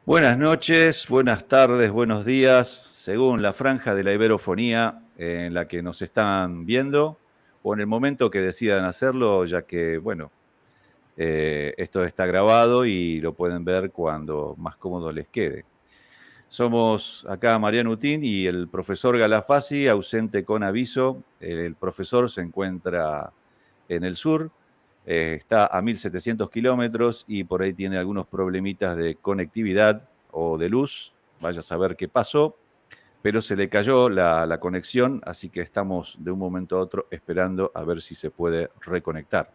Buenas noches, buenas tardes, buenos días, según la franja de la iberofonía en la que nos están viendo o en el momento que decidan hacerlo, ya que, bueno, esto está grabado y lo pueden ver cuando más cómodo les quede. Somos acá Mariano Utín y el profesor Galafasi, ausente con aviso. El profesor se encuentra en el sur, está a 1.700 kilómetros y por ahí tiene algunos problemitas de conectividad o de luz. Vaya a saber qué pasó, pero se le cayó la conexión, así que estamos de un momento a otro esperando a ver si se puede reconectar.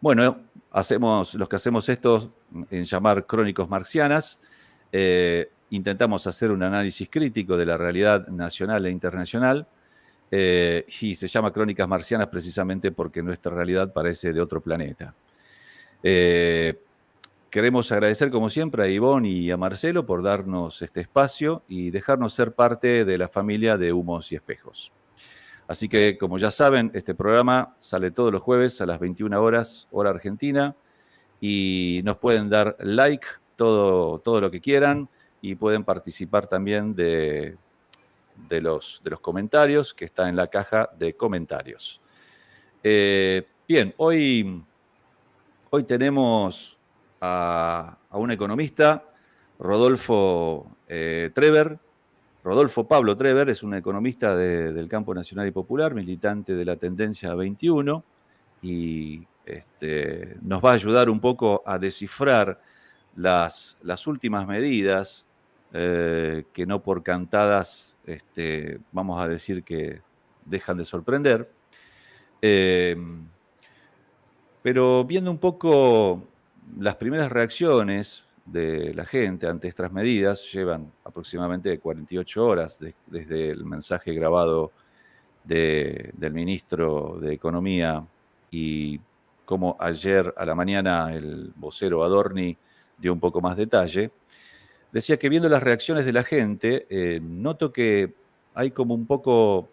Bueno, los que hacemos esto en llamar crónicos marxianas, intentamos hacer un análisis crítico de la realidad nacional e internacional, y se llama Crónicas Marcianas precisamente porque nuestra realidad parece de otro planeta. Queremos agradecer, como siempre, a Ivonne y a Marcelo por darnos este espacio y dejarnos ser parte de la familia de Humos y Espejos. Así que, como ya saben, este programa sale todos los jueves a las 21 horas, hora argentina, y nos pueden dar like, todo lo que quieran, y pueden participar también de los comentarios que está en la caja de comentarios. Bien, hoy tenemos a un economista, Rodolfo Treber. Rodolfo Pablo Treber es un economista del campo nacional y popular, militante de la Tendencia 21, y nos va a ayudar un poco a descifrar las últimas medidas que no por cantadas vamos a decir que dejan de sorprender. Pero viendo un poco las primeras reacciones de la gente ante estas medidas, llevan aproximadamente 48 horas desde el mensaje grabado del ministro de Economía y como ayer a la mañana el vocero Adorni dio un poco más detalle, decía que viendo las reacciones de la gente, noto que hay como un poco,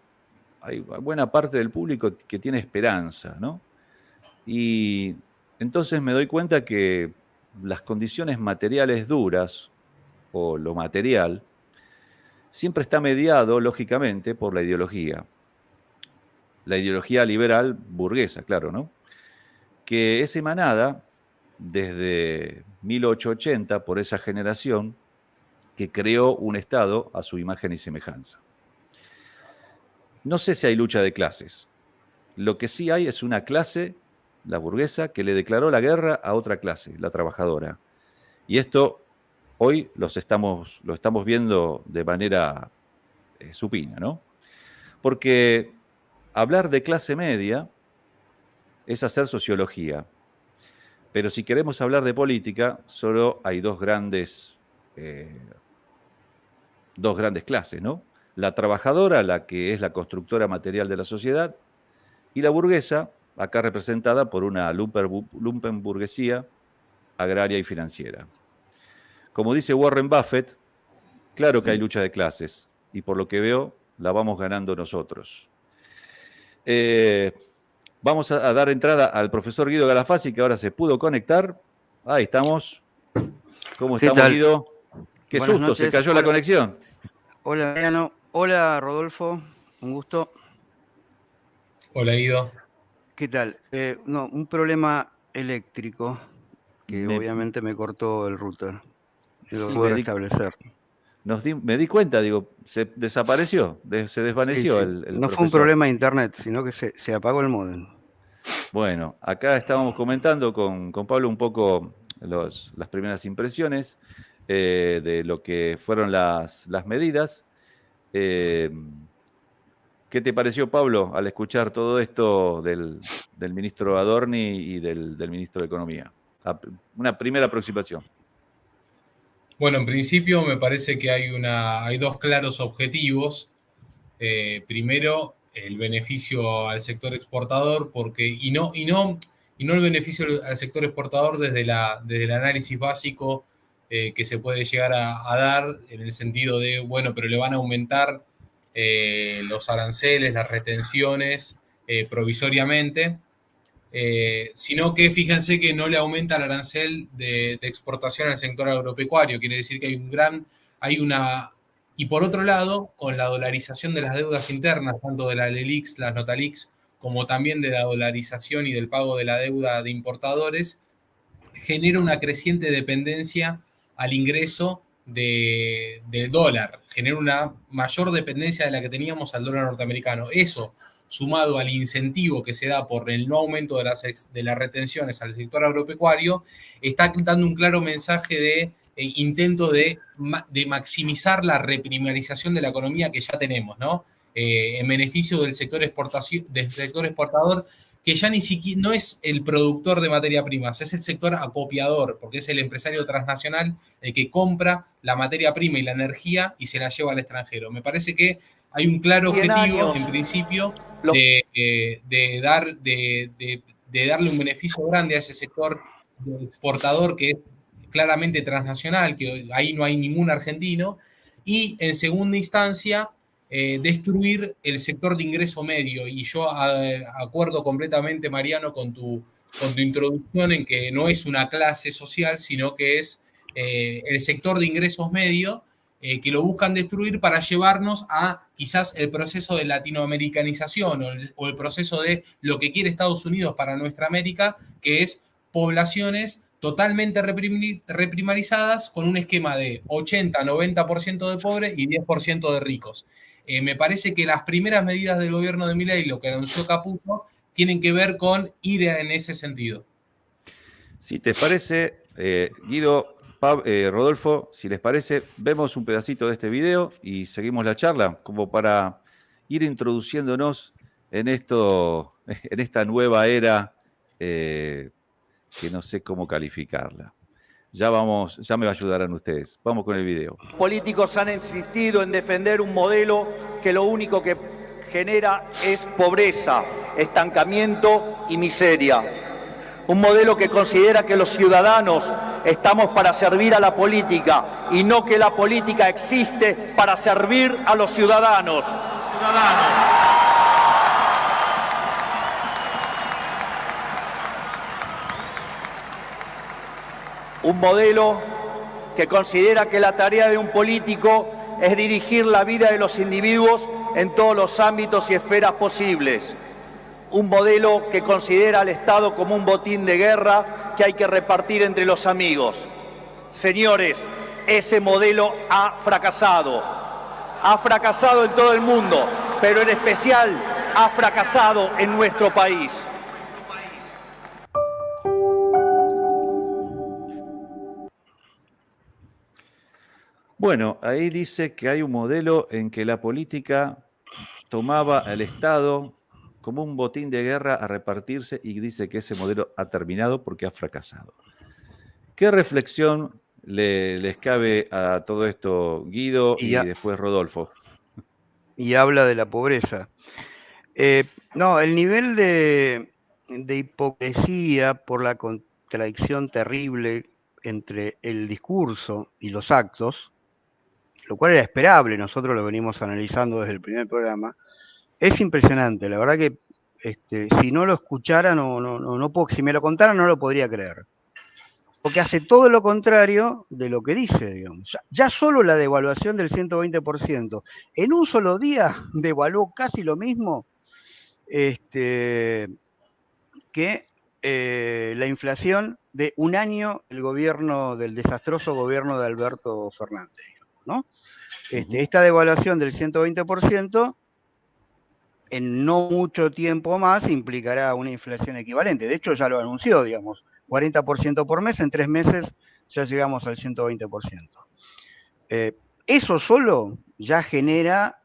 hay buena parte del público que tiene esperanza, ¿no? Y entonces me doy cuenta que las condiciones materiales duras, o lo material, siempre está mediado, lógicamente, por la ideología. La ideología liberal burguesa, claro, ¿no? Que es emanada desde 1880 por esa generación que creó un Estado a su imagen y semejanza. No sé si hay lucha de clases. Lo que sí hay es una clase, la burguesa, que le declaró la guerra a otra clase, la trabajadora. Y esto hoy lo estamos viendo de manera supina, ¿no? Porque hablar de clase media es hacer sociología. Pero si queremos hablar de política, solo hay dos grandes clases, ¿no? La trabajadora, la que es la constructora material de la sociedad, y la burguesa, acá representada por una lumpenburguesía agraria y financiera. Como dice Warren Buffett, claro que hay lucha de clases, y por lo que veo, la vamos ganando nosotros. Vamos a dar entrada al profesor Guido Galafasi, que ahora se pudo conectar. Ahí estamos. ¿Cómo estamos, Guido? Qué Buenas susto, noches. se cayó Hola. la conexión. Hola, Mariano. Hola, Rodolfo. Un gusto. Hola, Guido. ¿Qué tal? Un problema eléctrico que obviamente me cortó el router. Lo puedo restablecer. Me di cuenta, digo, se desapareció, se desvaneció Sí. el No profesor. fue un problema de internet, sino que se apagó el módem. Bueno, acá estábamos comentando con Pablo un poco las primeras impresiones de lo que fueron las medidas. ¿Qué te pareció, Pablo, al escuchar todo esto del ministro Adorni y del ministro de Economía? Una primera aproximación. Bueno, en principio me parece que hay dos claros objetivos. Primero, el beneficio al sector exportador, y no el beneficio al sector exportador desde el análisis básico que se puede llegar a dar en el sentido de, bueno, pero le van a aumentar los aranceles, las retenciones provisoriamente, sino que fíjense que no le aumenta el arancel de exportación al sector agropecuario. Quiere decir que y por otro lado, con la dolarización de las deudas internas, tanto de la LELIX, las Notalix, como también de la dolarización y del pago de la deuda de importadores, genera una creciente dependencia al ingreso del dólar, genera una mayor dependencia de la que teníamos al dólar norteamericano. Eso, sumado al incentivo que se da por el no aumento de las retenciones al sector agropecuario, está dando un claro mensaje de intento de maximizar la reprimarización de la economía que ya tenemos, ¿no? En beneficio del sector exportador, que ya ni siquiera no es el productor de materia prima, es el sector acopiador, porque es el empresario transnacional el que compra la materia prima y la energía y se la lleva al extranjero. Me parece que hay un claro objetivo, en principio, de darle un beneficio grande a ese sector exportador que es claramente transnacional, que ahí no hay ningún argentino, y en segunda instancia, destruir el sector de ingreso medio. Y yo acuerdo completamente, Mariano, con tu introducción en que no es una clase social, sino que es el sector de ingresos medio, que lo buscan destruir para llevarnos a quizás el proceso de latinoamericanización o el proceso de lo que quiere Estados Unidos para nuestra América, que es poblaciones totalmente reprimarizadas con un esquema de 80-90% de pobres y 10% de ricos. Me parece que las primeras medidas del gobierno de Milei, lo que anunció Caputo, tienen que ver con ir en ese sentido. Si te parece, Guido, Rodolfo, si les parece, vemos un pedacito de este video y seguimos la charla, como para ir introduciéndonos en esta nueva era que no sé cómo calificarla. Ya me ayudarán ustedes. Vamos con el video. Los políticos han insistido en defender un modelo que lo único que genera es pobreza, estancamiento y miseria. Un modelo que considera que los ciudadanos estamos para servir a la política y no que la política existe para servir a los ciudadanos. Un modelo que considera que la tarea de un político es dirigir la vida de los individuos en todos los ámbitos y esferas posibles. Un modelo que considera al Estado como un botín de guerra que hay que repartir entre los amigos. Señores, ese modelo ha fracasado. Ha fracasado en todo el mundo, pero en especial ha fracasado en nuestro país. Bueno, ahí dice que hay un modelo en que la política tomaba al Estado como un botín de guerra a repartirse y dice que ese modelo ha terminado porque ha fracasado. ¿Qué reflexión les cabe a todo esto, Guido, y después Rodolfo? Y habla de la pobreza. No, el nivel de hipocresía por la contradicción terrible entre el discurso y los actos, lo cual era esperable, nosotros lo venimos analizando desde el primer programa, es impresionante. La verdad que si no lo escuchara, no puedo, si me lo contara no lo podría creer. Porque hace todo lo contrario de lo que dice, digamos. Ya solo la devaluación del 120%, en un solo día devaluó casi lo mismo que la inflación de un año del desastroso gobierno de Alberto Fernández, ¿no? Esta devaluación del 120% en no mucho tiempo más implicará una inflación equivalente. De hecho, ya lo anunció, digamos, 40% por mes, en 3 meses ya llegamos al 120%. Eso solo ya genera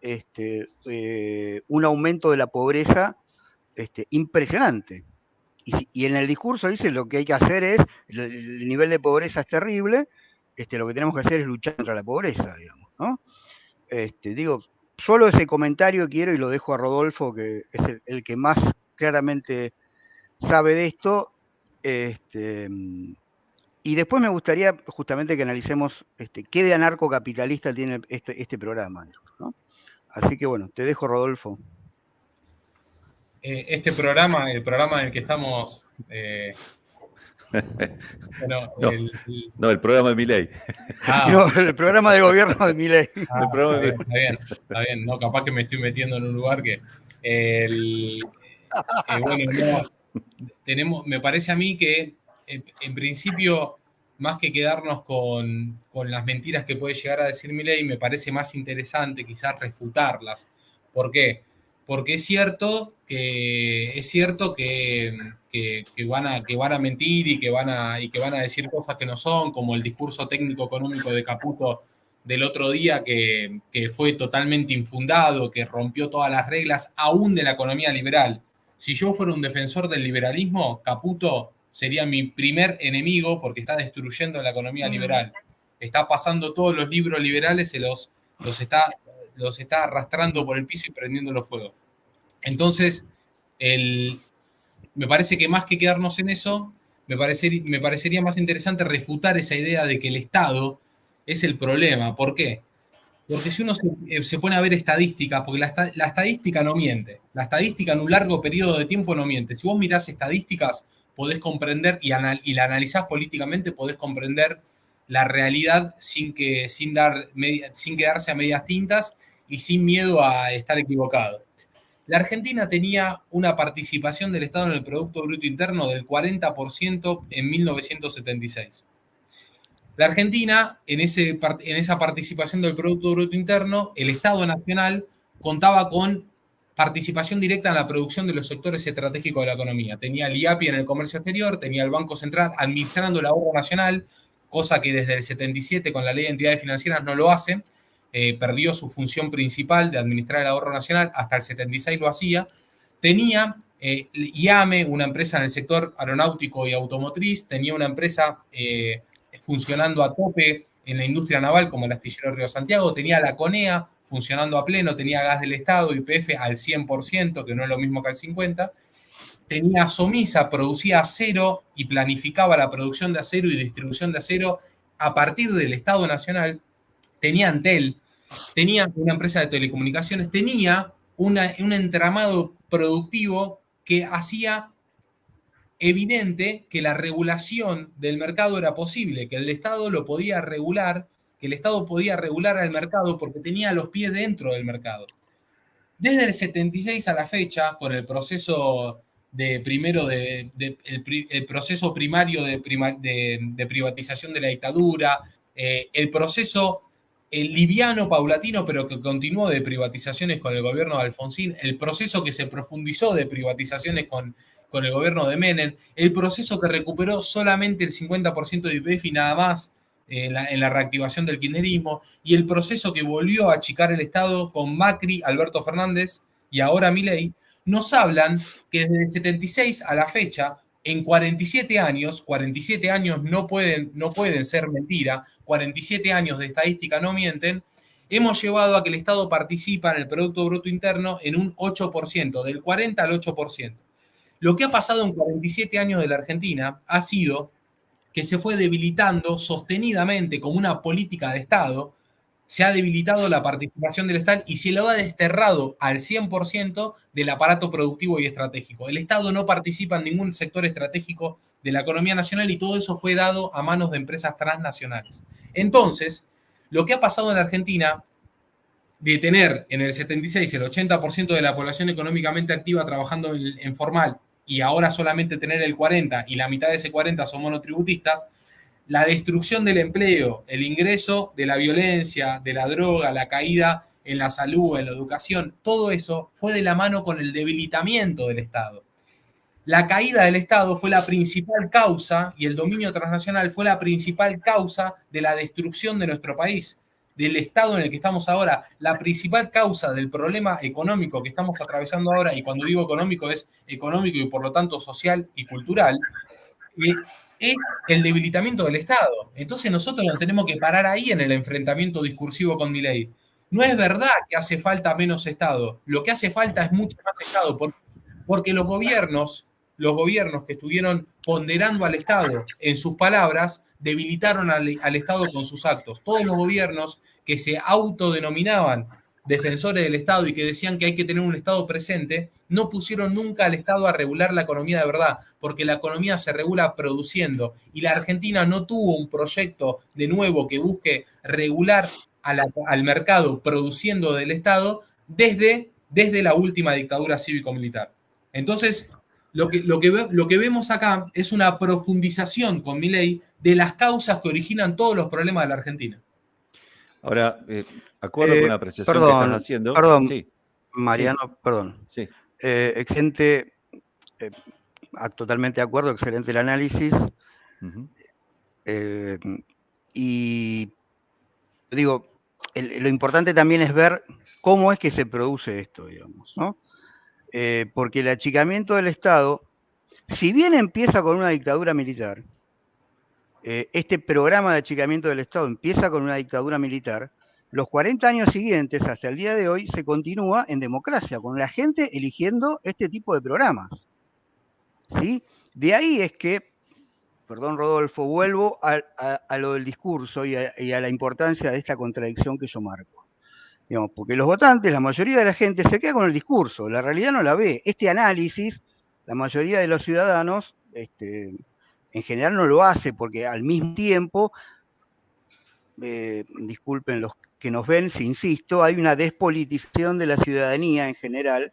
un aumento de la pobreza impresionante. Y en el discurso dice lo que hay que hacer es, el nivel de pobreza es terrible, lo que tenemos que hacer es luchar contra la pobreza, digamos, ¿no? Digo, solo ese comentario quiero y lo dejo a Rodolfo, que es el que más claramente sabe de esto. Y después me gustaría justamente que analicemos qué de anarcocapitalista tiene este programa, ¿no? Así que bueno, te dejo, Rodolfo. este programa, el programa en el que estamos... bueno, no, el programa de Milei. No, el programa de gobierno de Milei. Está bien, no, capaz que me estoy metiendo en un lugar que... bueno, no, me parece a mí que en principio, más que quedarnos con las mentiras que puede llegar a decir Milei, me parece más interesante quizás refutarlas. ¿Por qué? Porque es cierto que van a mentir y que van a decir cosas que no son, como el discurso técnico-económico de Caputo del otro día, que fue totalmente infundado, que rompió todas las reglas, aún de la economía liberal. Si yo fuera un defensor del liberalismo, Caputo sería mi primer enemigo porque está destruyendo la economía liberal. Está pasando todos los libros liberales, los está arrastrando por el piso y prendiéndolo fuego. Entonces, me parece que más que quedarnos en eso, me parecería más interesante refutar esa idea de que el Estado es el problema. ¿Por qué? Porque si uno se pone a ver estadísticas, porque la estadística no miente, la estadística en un largo periodo de tiempo no miente. Si vos mirás estadísticas, podés comprender y la analizás políticamente, podés comprender la realidad sin quedarse a medias tintas y sin miedo a estar equivocado. La Argentina tenía una participación del Estado en el Producto Bruto Interno del 40% en 1976. La Argentina, en esa participación del Producto Bruto Interno, el Estado Nacional contaba con participación directa en la producción de los sectores estratégicos de la economía. Tenía el IAPI en el comercio exterior, tenía el Banco Central administrando el ahorro nacional, cosa que desde el 77 con la Ley de Entidades Financieras no lo hace. Perdió su función principal de administrar el ahorro nacional, hasta el 76 lo hacía. Tenía IAME, una empresa en el sector aeronáutico y automotriz, tenía una empresa funcionando a tope en la industria naval como el astillero Río Santiago, tenía la CONEA funcionando a pleno, tenía gas del Estado, YPF al 100%, que no es lo mismo que al 50%, tenía Somisa, producía acero y planificaba la producción de acero y distribución de acero a partir del Estado Nacional, tenía Antel, tenía una empresa de telecomunicaciones, tenía un entramado productivo que hacía evidente que la regulación del mercado era posible, que el Estado lo podía regular, que el Estado podía regular al mercado porque tenía los pies dentro del mercado. Desde el 76 a la fecha, con el proceso el proceso primario de privatización de la dictadura, el proceso liviano, paulatino, pero que continuó de privatizaciones con el gobierno de Alfonsín, el proceso que se profundizó de privatizaciones con el gobierno de Menem, el proceso que recuperó solamente el 50% de YPF y nada más en la reactivación del kirchnerismo, y el proceso que volvió a achicar el Estado con Macri, Alberto Fernández y ahora Milei, nos hablan que desde el 76 a la fecha, en 47 años no pueden ser mentira, 47 años de estadística no mienten, hemos llevado a que el Estado participa en el Producto Bruto Interno en un 8%, del 40 al 8%. Lo que ha pasado en 47 años de la Argentina ha sido que se fue debilitando sostenidamente como una política de Estado, se ha debilitado la participación del Estado y se lo ha desterrado al 100% del aparato productivo y estratégico. El Estado no participa en ningún sector estratégico de la economía nacional y todo eso fue dado a manos de empresas transnacionales. Entonces, lo que ha pasado en la Argentina, de tener en el 76 el 80% de la población económicamente activa trabajando en formal y ahora solamente tener el 40% y la mitad de ese 40% son monotributistas, la destrucción del empleo, el ingreso de la violencia, de la droga, la caída en la salud, en la educación, todo eso fue de la mano con el debilitamiento del Estado. La caída del Estado fue la principal causa y el dominio transnacional fue la principal causa de la destrucción de nuestro país, del Estado en el que estamos ahora. La principal causa del problema económico que estamos atravesando ahora, y cuando digo económico es económico y por lo tanto social y cultural, es el debilitamiento del Estado. Entonces nosotros nos tenemos que parar ahí en el enfrentamiento discursivo con Milei. No es verdad que hace falta menos Estado. Lo que hace falta es mucho más Estado, porque los gobiernos que estuvieron ponderando al Estado en sus palabras, debilitaron al Estado con sus actos. Todos los gobiernos que se autodenominaban defensores del Estado y que decían que hay que tener un Estado presente, no pusieron nunca al Estado a regular la economía de verdad, porque la economía se regula produciendo y la Argentina no tuvo un proyecto de nuevo que busque regular al mercado produciendo del Estado desde la última dictadura cívico-militar. Entonces, lo que vemos acá es una profundización con Milei de las causas que originan todos los problemas de la Argentina. Ahora, acuerdo con la apreciación que estás haciendo. Perdón, Sí, Mariano, sí, perdón. sí. Excelente, totalmente de acuerdo, excelente el análisis. Uh-huh. Y digo, lo importante también es ver cómo es que se produce esto, digamos, ¿no? Porque el achicamiento del Estado, si bien empieza con una dictadura militar, este programa de achicamiento del Estado empieza con una dictadura militar, los 40 años siguientes, hasta el día de hoy, se continúa en democracia, con la gente eligiendo este tipo de programas. ¿Sí? De ahí es que, perdón Rodolfo, vuelvo a lo del discurso y a la importancia de esta contradicción que yo marco. Digamos, porque los votantes, la mayoría de la gente se queda con el discurso, la realidad no la ve. Este análisis, la mayoría de los ciudadanos, en general no lo hace, porque al mismo tiempo, disculpen los que nos ven, si insisto, hay una despolitización de la ciudadanía en general,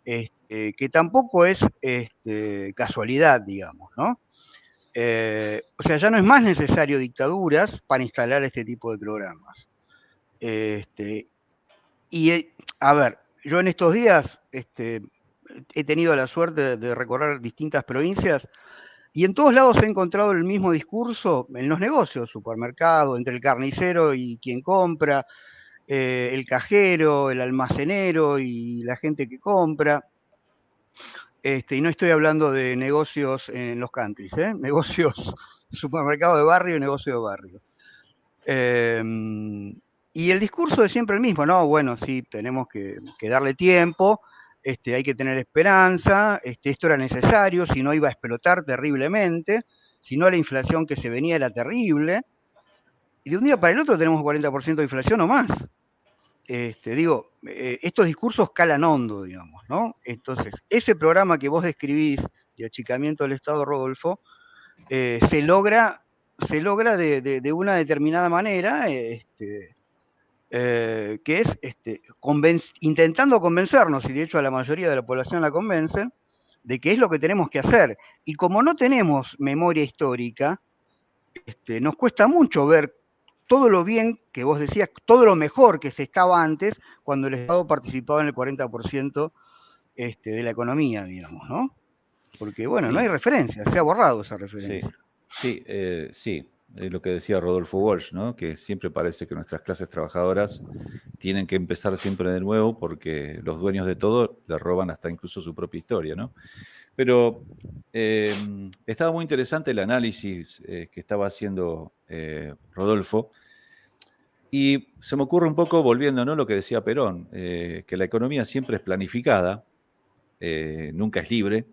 que tampoco es casualidad, digamos, ¿no? O sea, ya no es más necesario dictaduras para instalar este tipo de programas. A ver, yo en estos días he tenido la suerte de recorrer distintas provincias y en todos lados he encontrado el mismo discurso en los negocios, supermercado, entre el carnicero y quien compra, el cajero, el almacenero y la gente que compra. Y no estoy hablando de negocios en los countries, negocios, supermercado de barrio y negocio de barrio. Y el discurso es siempre el mismo, ¿no? Bueno, sí, tenemos que darle tiempo, hay que tener esperanza, esto era necesario, si no iba a explotar terriblemente, si no la inflación que se venía era terrible, y de un día para el otro tenemos 40% de inflación o más. Estos discursos calan hondo, digamos, ¿no? Entonces, ese programa que vos describís de achicamiento del Estado, Rodolfo, se logra de una determinada manera, que es intentando convencernos, y de hecho a la mayoría de la población la convencen, de que es lo que tenemos que hacer. Y como no tenemos memoria histórica, nos cuesta mucho ver todo lo bien que vos decías, todo lo mejor que se estaba antes, cuando el Estado participaba en el 40% de la economía, digamos, ¿no? Porque, bueno, sí, no hay referencia, se ha borrado esa referencia. Sí, lo que decía Rodolfo Walsh, ¿no? Que siempre parece que nuestras clases trabajadoras tienen que empezar siempre de nuevo porque los dueños de todo le roban hasta incluso su propia historia, ¿no? Pero estaba muy interesante el análisis que estaba haciendo Rodolfo, y se me ocurre un poco, volviendo, ¿no?, lo que decía Perón, que la economía siempre es planificada, nunca es libre,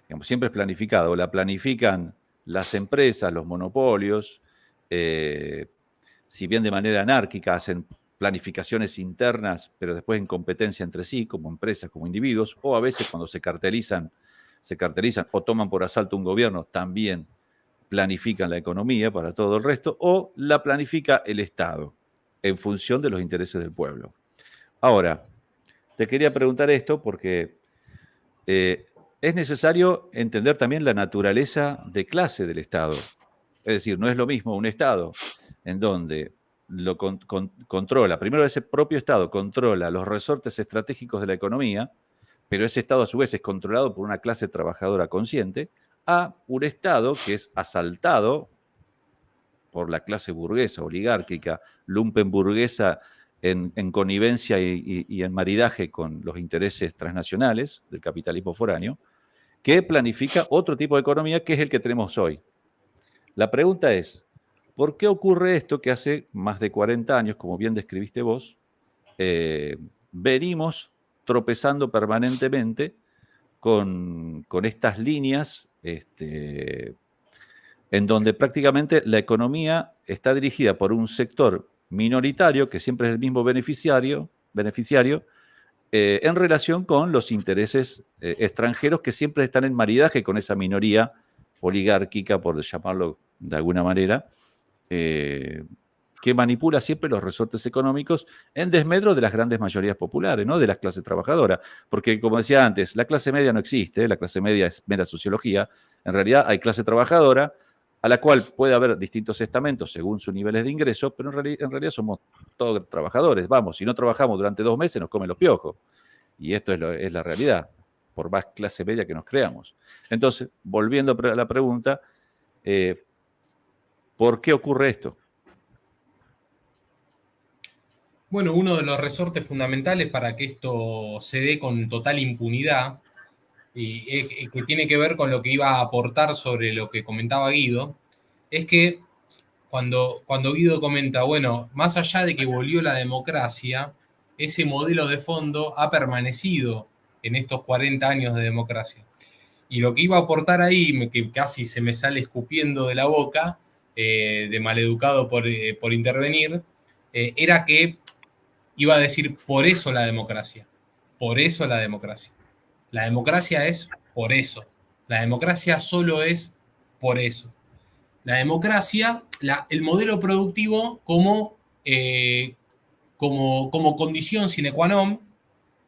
digamos, siempre es planificada, o la planifican las empresas, los monopolios, si bien de manera anárquica hacen planificaciones internas, pero después en competencia entre sí, como empresas, como individuos, o a veces cuando se cartelizan o toman por asalto un gobierno, también planifican la economía para todo el resto, o la planifica el Estado en función de los intereses del pueblo. Ahora, te quería preguntar esto porque es necesario entender también la naturaleza de clase del Estado. Es decir, no es lo mismo un Estado en donde lo controla, primero ese propio Estado controla los resortes estratégicos de la economía, pero ese Estado a su vez es controlado por una clase trabajadora consciente, a un Estado que es asaltado por la clase burguesa, oligárquica, lumpenburguesa, en connivencia y en maridaje con los intereses transnacionales del capitalismo foráneo, que planifica otro tipo de economía que es el que tenemos hoy. La pregunta es, ¿por qué ocurre esto que hace más de 40 años, como bien describiste vos, venimos tropezando permanentemente con estas líneas en donde prácticamente la economía está dirigida por un sector minoritario, que siempre es el mismo beneficiario, beneficiario, en relación con los intereses extranjeros que siempre están en maridaje con esa minoría oligárquica, por llamarlo de alguna manera, que manipula siempre los resortes económicos en desmedro de las grandes mayorías populares, ¿no? De las clases trabajadoras. Porque, como decía antes, la clase media no existe, la clase media es mera sociología. En realidad hay clase trabajadora, a la cual puede haber distintos estamentos según sus niveles de ingreso, pero en realidad somos todos trabajadores. Vamos, si no trabajamos durante 2 meses nos comen los piojos. Y esto es la realidad, por más clase media que nos creamos. Entonces, volviendo a la pregunta, ¿por qué ocurre esto? Bueno, uno de los resortes fundamentales para que esto se dé con total impunidad, y que tiene que ver con lo que iba a aportar sobre lo que comentaba Guido, es que cuando Guido comenta, bueno, más allá de que volvió la democracia, ese modelo de fondo ha permanecido en estos 40 años de democracia. Y lo que iba a aportar ahí, que casi se me sale escupiendo de la boca, de maleducado por intervenir, era que iba a decir, por eso la democracia. Por eso la democracia. La democracia es por eso. La democracia solo es por eso. La democracia, el modelo productivo como condición sine qua non,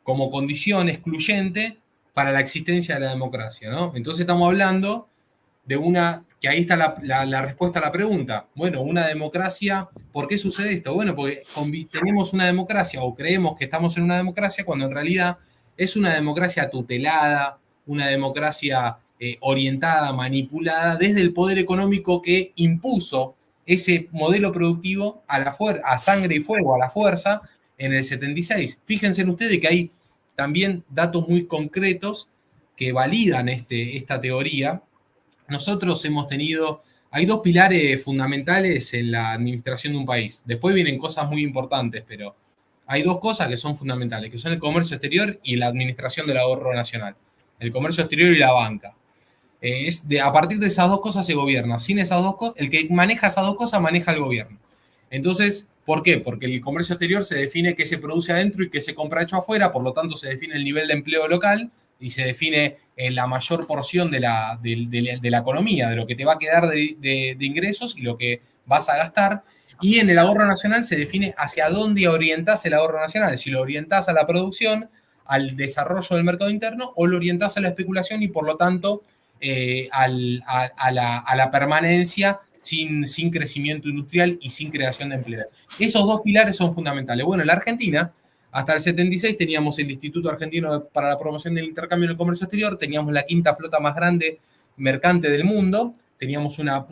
como condición excluyente para la existencia de la democracia, ¿no? Entonces estamos hablando de que ahí está la respuesta a la pregunta. Bueno, una democracia, ¿por qué sucede esto? Bueno, porque tenemos una democracia o creemos que estamos en una democracia cuando en realidad es una democracia tutelada, una democracia orientada, manipulada desde el poder económico que impuso ese modelo productivo a sangre y fuego, a la fuerza, en el 76. Fíjense ustedes que hay también datos muy concretos que validan esta teoría. Nosotros hay 2 pilares fundamentales en la administración de un país. Después vienen cosas muy importantes, pero hay 2 cosas que son fundamentales, que son el comercio exterior y la administración del ahorro nacional. El comercio exterior y la banca. A partir de esas 2 cosas se gobierna. Sin esas 2 cosas, el que maneja esas 2 cosas maneja el gobierno. Entonces, ¿por qué? Porque el comercio exterior se define qué se produce adentro y qué se compra hecho afuera, por lo tanto se define el nivel de empleo local y se define la mayor porción de la economía, de lo que te va a quedar de ingresos y lo que vas a gastar. Y en el ahorro nacional se define hacia dónde orientás el ahorro nacional, si lo orientás a la producción, al desarrollo del mercado interno, o lo orientás a la especulación y por lo tanto a la permanencia sin crecimiento industrial y sin creación de empleo. Esos 2 pilares son fundamentales. Bueno, en la Argentina, hasta el 76 teníamos el Instituto Argentino para la Promoción del Intercambio en el Comercio Exterior, teníamos la 5ª flota más grande mercante del mundo, teníamos una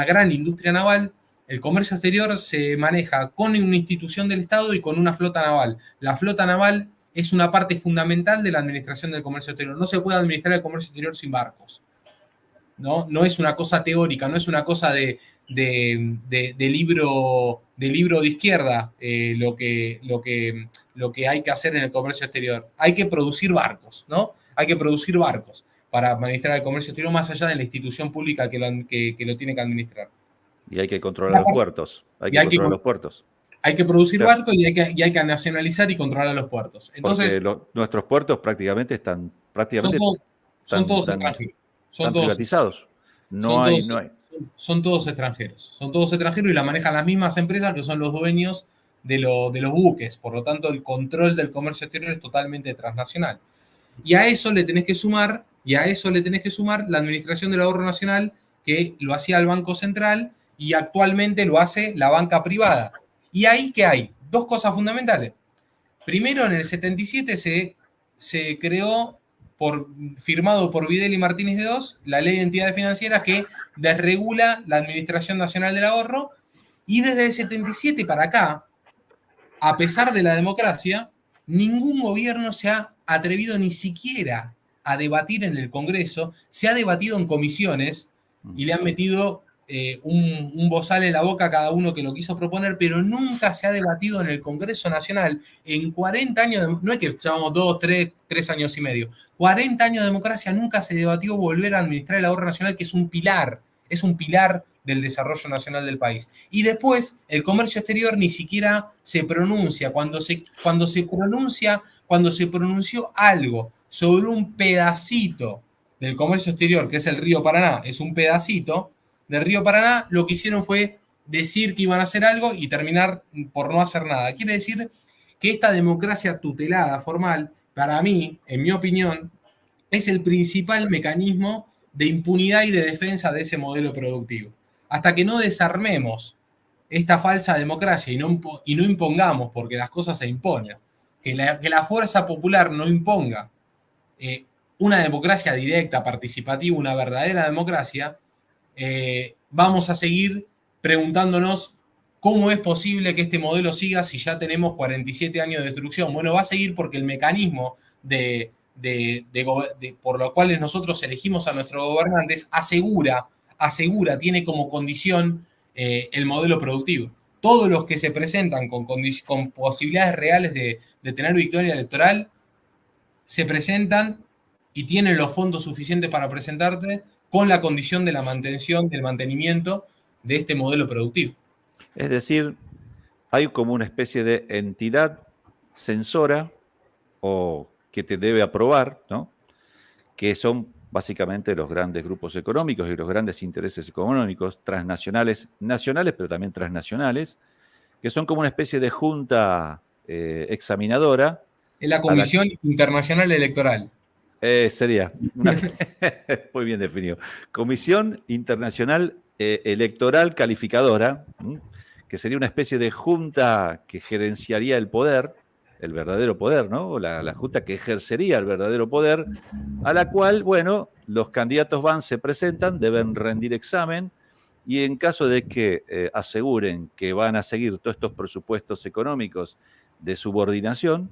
gran industria naval. El comercio exterior se maneja con una institución del Estado y con una flota naval. La flota naval es una parte fundamental de la administración del comercio exterior. No se puede administrar el comercio exterior sin barcos. No es una cosa teórica, no es una cosa de libro de izquierda lo que hay que hacer en el comercio exterior. Hay que producir barcos, ¿no? Hay que producir barcos para administrar el comercio exterior más allá de la institución pública que lo tiene que administrar. Y hay que controlar los puertos. Hay que controlar los puertos. Hay que producir barcos y hay que nacionalizar y controlar los puertos. Entonces, porque nuestros puertos prácticamente están son todos extranjeros. Son todos privatizados. Son todos extranjeros. Son todos extranjeros y la manejan las mismas empresas que son los dueños de los buques. Por lo tanto, el control del comercio exterior es totalmente transnacional. Y a eso le tenés que sumar la administración del ahorro nacional, que lo hacía el Banco Central y actualmente lo hace la banca privada. Y ahí que hay 2 cosas fundamentales. Primero, en el 77 se creó, firmado por Videla y Martínez de Dos, la Ley de Entidades Financieras que desregula la Administración Nacional del Ahorro. Y desde el 77 para acá, a pesar de la democracia, ningún gobierno se ha atrevido ni siquiera a debatir en el Congreso. Se ha debatido en comisiones y le han metido un bozal en la boca a cada uno que lo quiso proponer, pero nunca se ha debatido en el Congreso Nacional. En 40 años, no es que llevamos 2, 3 años y medio, 40 años de democracia nunca se debatió volver a administrar el ahorro nacional, que es un pilar del desarrollo nacional del país. Y después, el comercio exterior ni siquiera se pronuncia. Cuando se pronunció algo sobre un pedacito del comercio exterior, que es el río Paraná, es un pedacito del río Paraná, lo que hicieron fue decir que iban a hacer algo y terminar por no hacer nada. Quiere decir que esta democracia tutelada formal, para mí, en mi opinión, es el principal mecanismo de impunidad y de defensa de ese modelo productivo. Hasta que no desarmemos esta falsa democracia y no impongamos, porque las cosas se imponen, que la fuerza popular no imponga una democracia directa, participativa, una verdadera democracia, vamos a seguir preguntándonos cómo es posible que este modelo siga si ya tenemos 47 años de destrucción. Bueno, va a seguir porque el mecanismo por lo cual nosotros elegimos a nuestros gobernantes asegura, tiene como condición el modelo productivo. Todos los que se presentan con posibilidades reales de tener victoria electoral se presentan y tienen los fondos suficientes para presentarte con la condición de la mantención, del mantenimiento de este modelo productivo. Es decir, hay como una especie de entidad censora o que te debe aprobar, ¿no? Que son básicamente los grandes grupos económicos y los grandes intereses económicos transnacionales, nacionales, pero también transnacionales, que son como una especie de junta examinadora. Es la Comisión Internacional Electoral. Sería muy bien definido. Comisión Internacional Electoral Calificadora, que sería una especie de junta que gerenciaría el poder, el verdadero poder, ¿no? La junta que ejercería el verdadero poder, a la cual, bueno, los candidatos van, se presentan, deben rendir examen, y en caso de que aseguren que van a seguir todos estos presupuestos económicos de subordinación,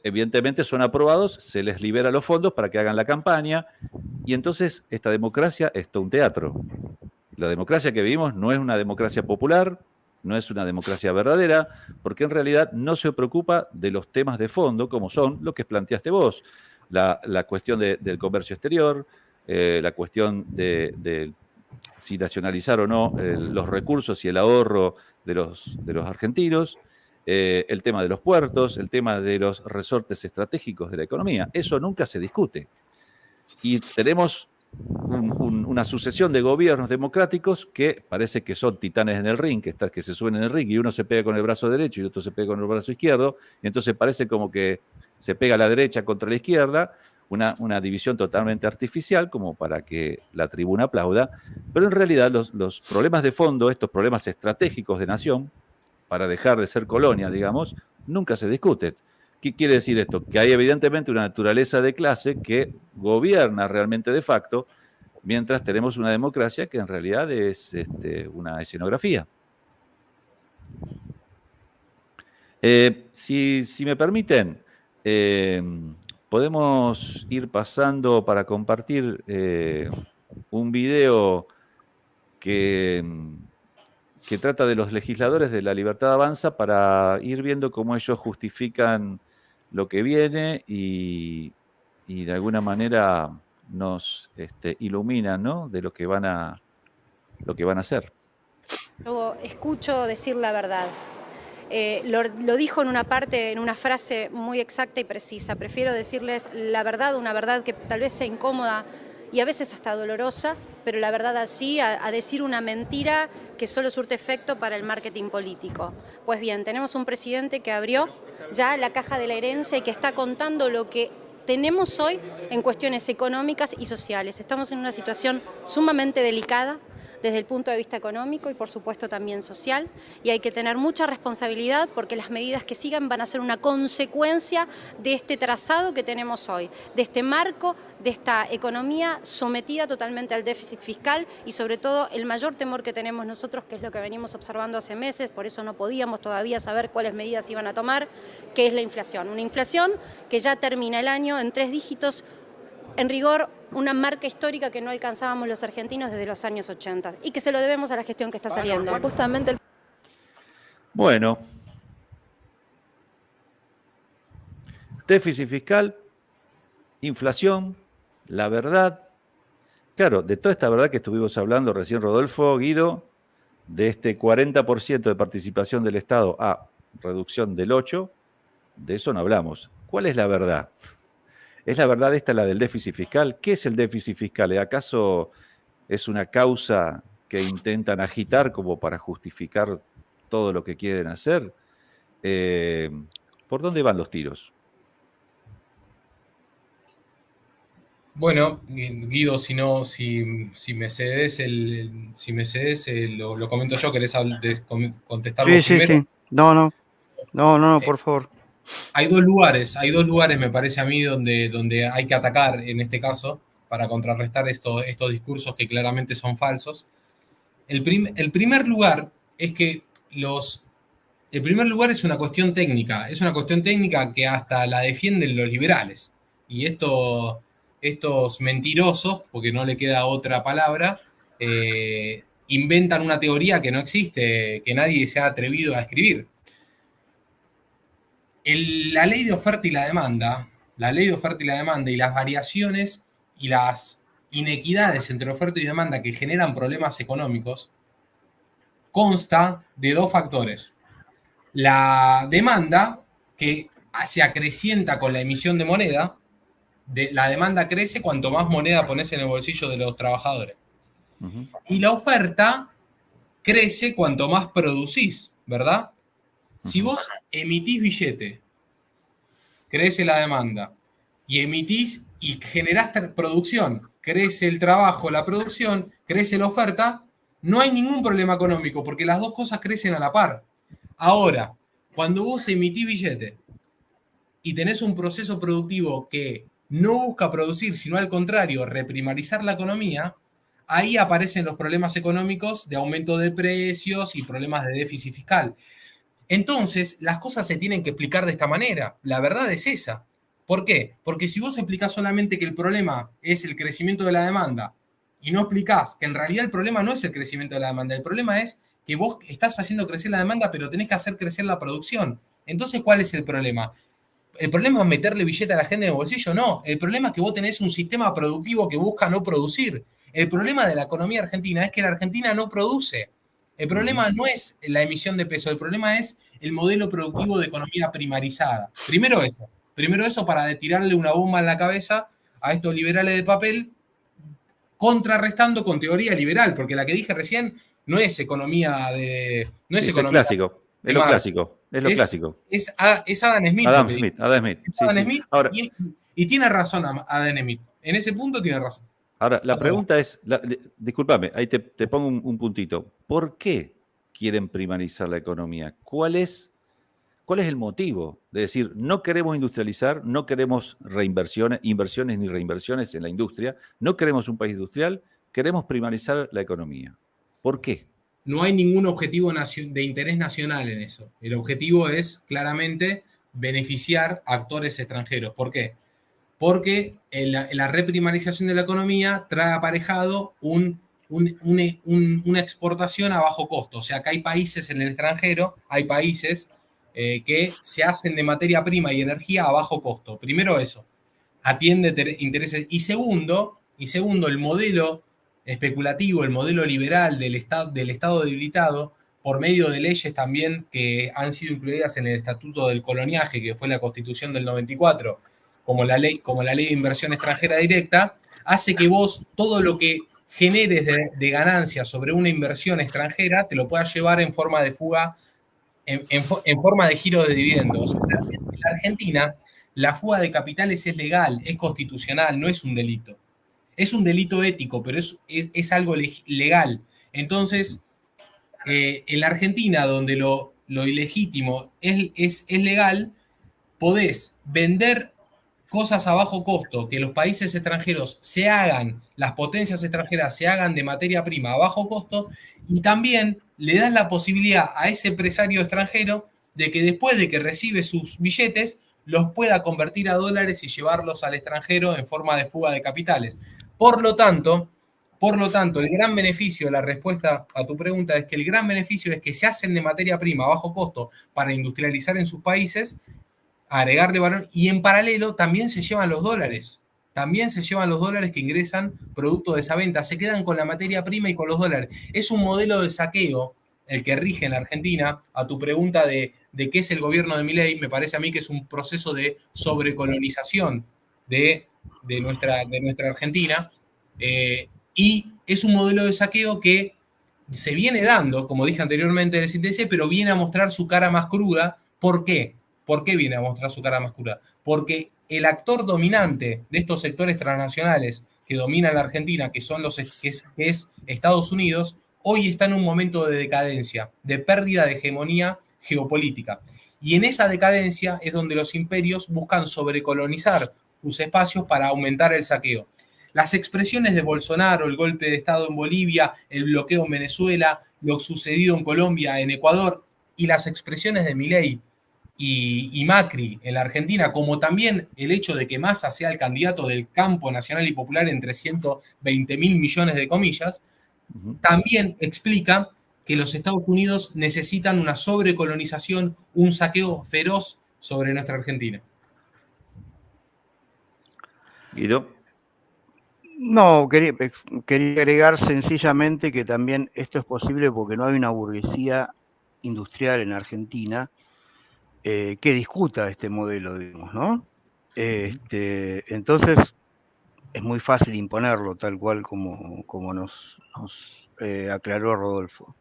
evidentemente son aprobados, se les libera los fondos para que hagan la campaña, y entonces esta democracia es todo un teatro. La democracia que vivimos no es una democracia popular, no es una democracia verdadera, porque en realidad no se preocupa de los temas de fondo, como son lo que planteaste vos, la cuestión del comercio exterior, la cuestión de si nacionalizar o no los recursos y el ahorro de los argentinos, el tema de los puertos, el tema de los resortes estratégicos de la economía. Eso nunca se discute. Y tenemos una sucesión de gobiernos democráticos que parece que son titanes en el ring, que se suben en el ring y uno se pega con el brazo derecho y otro se pega con el brazo izquierdo, y entonces parece como que se pega la derecha contra la izquierda, una división totalmente artificial como para que la tribuna aplauda, pero en realidad los problemas de fondo, estos problemas estratégicos de nación, para dejar de ser colonia, digamos, nunca se discuten. ¿Qué quiere decir esto? Que hay evidentemente una naturaleza de clase que gobierna realmente de facto, mientras tenemos una democracia que en realidad es una escenografía. Si me permiten, podemos ir pasando para compartir un video que trata de los legisladores de La Libertad Avanza para ir viendo cómo ellos justifican lo que viene y de alguna manera nos iluminan, ¿no?, de lo que van a hacer. Luego escucho decir la verdad. Lo dijo en una parte, en una frase muy exacta y precisa. Prefiero decirles la verdad, una verdad que tal vez sea incómoda y a veces hasta dolorosa, pero la verdad así, a decir una mentira que solo surte efecto para el marketing político. Pues bien, tenemos un presidente que abrió ya la caja de la herencia y que está contando lo que tenemos hoy en cuestiones económicas y sociales. Estamos en una situación sumamente delicada desde el punto de vista económico y por supuesto también social, y hay que tener mucha responsabilidad porque las medidas que sigan van a ser una consecuencia de este trazado que tenemos hoy, de este marco, de esta economía sometida totalmente al déficit fiscal y sobre todo el mayor temor que tenemos nosotros, que es lo que venimos observando hace meses, por eso no podíamos todavía saber cuáles medidas iban a tomar, que es la inflación. Una inflación que ya termina el año en 3 dígitos, en rigor, una marca histórica que no alcanzábamos los argentinos desde los años 80 y que se lo debemos a la gestión que está saliendo. Justamente Bueno, déficit fiscal, inflación, la verdad. claro, de toda esta verdad que estuvimos hablando recién, Rodolfo, Guido, de este 40% de participación del Estado a reducción del 8%, de eso no hablamos. ¿Cuál es la verdad? ¿Es la verdad esta la del déficit fiscal? ¿Qué es el déficit fiscal? ¿Acaso es una causa que intentan agitar como para justificar todo lo que quieren hacer? ¿Por dónde van los tiros? Bueno, Guido, si me cedes lo comento yo. ¿Querés contestarlo Sí, primero? sí. No, por favor. Hay dos lugares, me parece a mí, donde hay que atacar en este caso para contrarrestar estos discursos que claramente son falsos. El primer lugar es que el primer lugar es una cuestión técnica que hasta la defienden los liberales. Y estos mentirosos, porque no le queda otra palabra, inventan una teoría que no existe, que nadie se ha atrevido a escribir. La ley de oferta y la demanda y las variaciones y las inequidades entre oferta y demanda que generan problemas económicos consta de dos factores. La demanda, que se acrecienta con la emisión de moneda, la demanda crece cuanto más moneda pones en el bolsillo de los trabajadores. Uh-huh. Y la oferta crece cuanto más producís, ¿verdad? Si vos emitís billete, crece la demanda, y emitís y generás producción, crece el trabajo, la producción, crece la oferta, no hay ningún problema económico, porque las dos cosas crecen a la par. Ahora, cuando vos emitís billete y tenés un proceso productivo que no busca producir, sino al contrario, reprimarizar la economía, ahí aparecen los problemas económicos de aumento de precios y problemas de déficit fiscal. Entonces, las cosas se tienen que explicar de esta manera. La verdad es esa. ¿Por qué? Porque si vos explicás solamente que el problema es el crecimiento de la demanda y no explicás que en realidad el problema no es el crecimiento de la demanda, el problema es que vos estás haciendo crecer la demanda, pero tenés que hacer crecer la producción. Entonces, ¿cuál es el problema? ¿El problema es meterle billete a la gente en el bolsillo? No. El problema es que vos tenés un sistema productivo que busca no producir. El problema de la economía argentina es que la Argentina no produce. El problema no es la emisión de peso, el problema es el modelo productivo de economía primarizada. Primero eso para tirarle una bomba en la cabeza a estos liberales de papel, contrarrestando con teoría liberal, porque la que dije recién no es economía de... No es economía clásico, es lo clásico, es lo clásico. Es Adam Smith. Adam Smith. Adam Smith. Ahora, y tiene razón Adam Smith. En ese punto tiene razón. Ahora, la pregunta es, discúlpame, ahí te pongo un puntito. ¿Por qué quieren primarizar la economía? ¿Cuál es el motivo de decir, no queremos industrializar, no queremos inversiones ni reinversiones en la industria, no queremos un país industrial, queremos primarizar la economía? ¿Por qué? No hay ningún objetivo de interés nacional en eso. El objetivo es claramente beneficiar a actores extranjeros. ¿Por qué? Porque la reprimarización de la economía trae aparejado una exportación a bajo costo. O sea, que hay países en el extranjero, hay países que se hacen de materia prima y energía a bajo costo. Primero eso, atiende intereses. Y segundo, el modelo especulativo, el modelo liberal del Estado debilitado, por medio de leyes también que han sido incluidas en el Estatuto del Coloniaje, que fue la Constitución del 94, como la ley de inversión extranjera directa, hace que vos todo lo que generes de ganancias sobre una inversión extranjera te lo puedas llevar en forma de fuga, en forma de giro de dividendos. En la Argentina, la fuga de capitales es legal, es constitucional, no es un delito. Es un delito ético, pero es algo legal. Entonces, en la Argentina, donde lo ilegítimo es legal, podés vender cosas a bajo costo, que los países extranjeros las potencias extranjeras se hagan de materia prima a bajo costo, y también le das la posibilidad a ese empresario extranjero de que después de que recibe sus billetes, los pueda convertir a dólares y llevarlos al extranjero en forma de fuga de capitales. Por lo tanto, el gran beneficio, la respuesta a tu pregunta es que el gran beneficio es que se hacen de materia prima a bajo costo para industrializar en sus países, agregarle valor, y en paralelo también se llevan los dólares. también se llevan los dólares que ingresan producto de esa venta, se quedan con la materia prima y con los dólares. Es un modelo de saqueo el que rige en la Argentina. A tu pregunta de qué es el gobierno de Milei, me parece a mí que es un proceso de sobrecolonización de nuestra Argentina, y es un modelo de saqueo que se viene dando, como dije anteriormente en el CTC, pero viene a mostrar su cara más cruda. ¿Por qué? ¿Por qué viene a mostrar su cara más cruda? Porque el actor dominante de estos sectores transnacionales que dominan la Argentina, que es Estados Unidos, hoy está en un momento de decadencia, de pérdida de hegemonía geopolítica. Y en esa decadencia es donde los imperios buscan sobrecolonizar sus espacios para aumentar el saqueo. Las expresiones de Bolsonaro, el golpe de Estado en Bolivia, el bloqueo en Venezuela, lo sucedido en Colombia, en Ecuador, y las expresiones de Milei y Macri en la Argentina, como también el hecho de que Massa sea el candidato del campo nacional y popular entre 120 mil millones de comillas, también explica que los Estados Unidos necesitan una sobrecolonización, un saqueo feroz sobre nuestra Argentina. Guido. No, quería agregar sencillamente que también esto es posible porque no hay una burguesía industrial en Argentina que discuta este modelo, digamos, ¿no? Entonces es muy fácil imponerlo, tal cual como nos aclaró Rodolfo.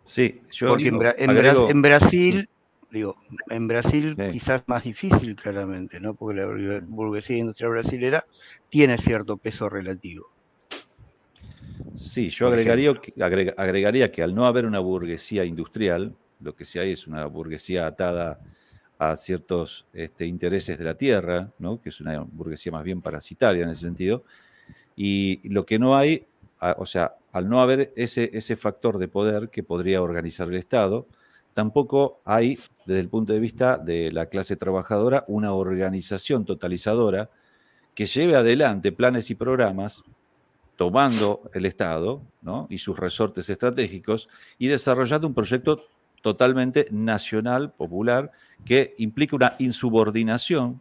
Sí, yo porque agrego, en Brasil, sí. digo, en Brasil Sí. quizás más difícil, claramente, ¿no? Porque la burguesía industrial brasilera tiene cierto peso relativo. Sí, yo agregaría que al no haber una burguesía industrial, lo que sí hay es una burguesía atada a ciertos intereses de la tierra, ¿no? Que es una burguesía más bien parasitaria en ese sentido, y lo que no hay, o sea, al no haber ese factor de poder que podría organizar el Estado, tampoco hay, desde el punto de vista de la clase trabajadora, una organización totalizadora que lleve adelante planes y programas tomando el Estado, ¿no? Y sus resortes estratégicos y desarrollando un proyecto totalmente nacional, popular, que implica una insubordinación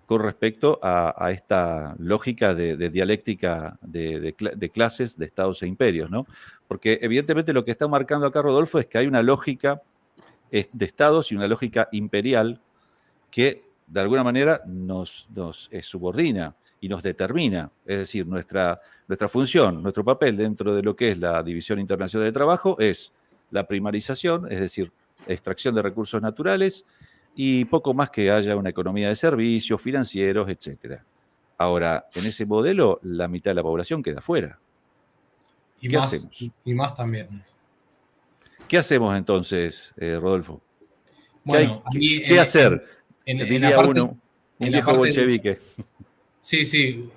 con respecto a esta lógica de dialéctica de clases, de estados e imperios, ¿no? Porque evidentemente lo que está marcando acá Rodolfo es que hay una lógica de estados y una lógica imperial que de alguna manera nos subordina y nos determina. Es decir, nuestra función, nuestro papel dentro de lo que es la División Internacional de Trabajo es la primarización, es decir, extracción de recursos naturales y poco más que haya una economía de servicios, financieros, etc. Ahora, en ese modelo, la mitad de la población queda fuera. ¿Qué hacemos? Y más también. ¿Qué hacemos entonces, Rodolfo? Bueno, ¿Qué hacer? Diría un viejo bolchevique. Sí,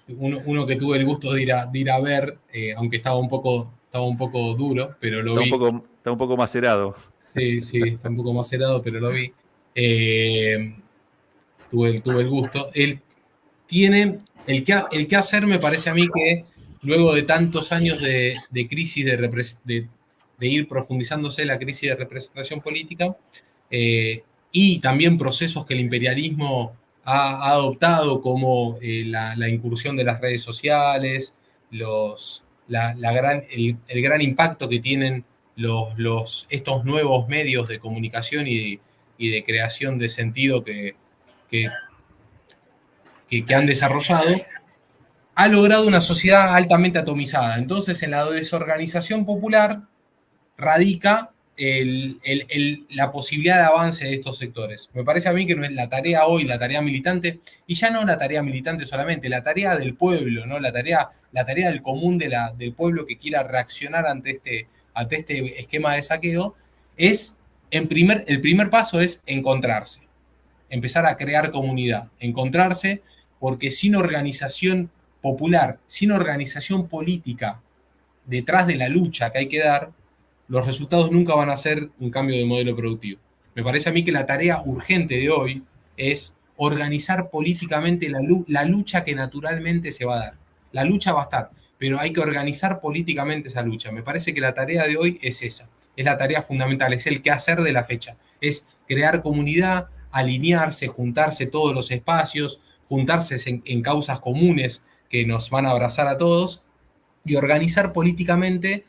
uno que tuve el gusto de ir a ver, aunque estaba un poco duro, pero lo vi. Está un poco macerado. Sí, está un poco macerado, pero lo vi. Tuve el gusto. El que hacer me parece a mí que luego de tantos años de crisis, de ir profundizándose la crisis de representación política, y también procesos que el imperialismo ha adoptado, como la incursión de las redes sociales, el gran impacto que tienen estos nuevos medios de comunicación y de creación de sentido que han desarrollado, ha logrado una sociedad altamente atomizada. Entonces, en la desorganización popular radica la posibilidad de avance de estos sectores. Me parece a mí que no es la tarea hoy, la tarea militante, y ya no la tarea militante solamente, la tarea del pueblo, ¿no? La tarea del común del pueblo que quiera reaccionar ante este esquema de saqueo, es, el primer paso es encontrarse, empezar a crear comunidad, encontrarse, porque sin organización popular, sin organización política detrás de la lucha que hay que dar, los resultados nunca van a ser un cambio de modelo productivo. Me parece a mí que la tarea urgente de hoy es organizar políticamente la lucha que naturalmente se va a dar. La lucha va a estar, pero hay que organizar políticamente esa lucha. Me parece que la tarea de hoy es esa, es la tarea fundamental, es el quehacer de la fecha, es crear comunidad, alinearse, juntarse todos los espacios, juntarse en causas comunes que nos van a abrazar a todos y organizar políticamente,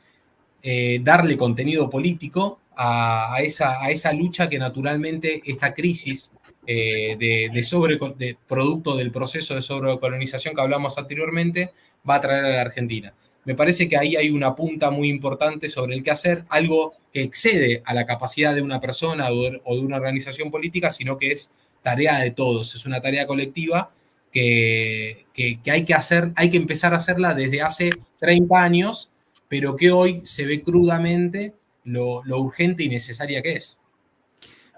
darle contenido político a esa lucha que naturalmente esta crisis de producto del proceso de sobrecolonización que hablamos anteriormente va a traer a la Argentina. Me parece que ahí hay una punta muy importante sobre el qué hacer, algo que excede a la capacidad de una persona o de una organización política, sino que es tarea de todos, es una tarea colectiva que hay que hacer, hay que empezar a hacerla desde hace 30 años, pero que hoy se ve crudamente lo urgente y necesaria que es.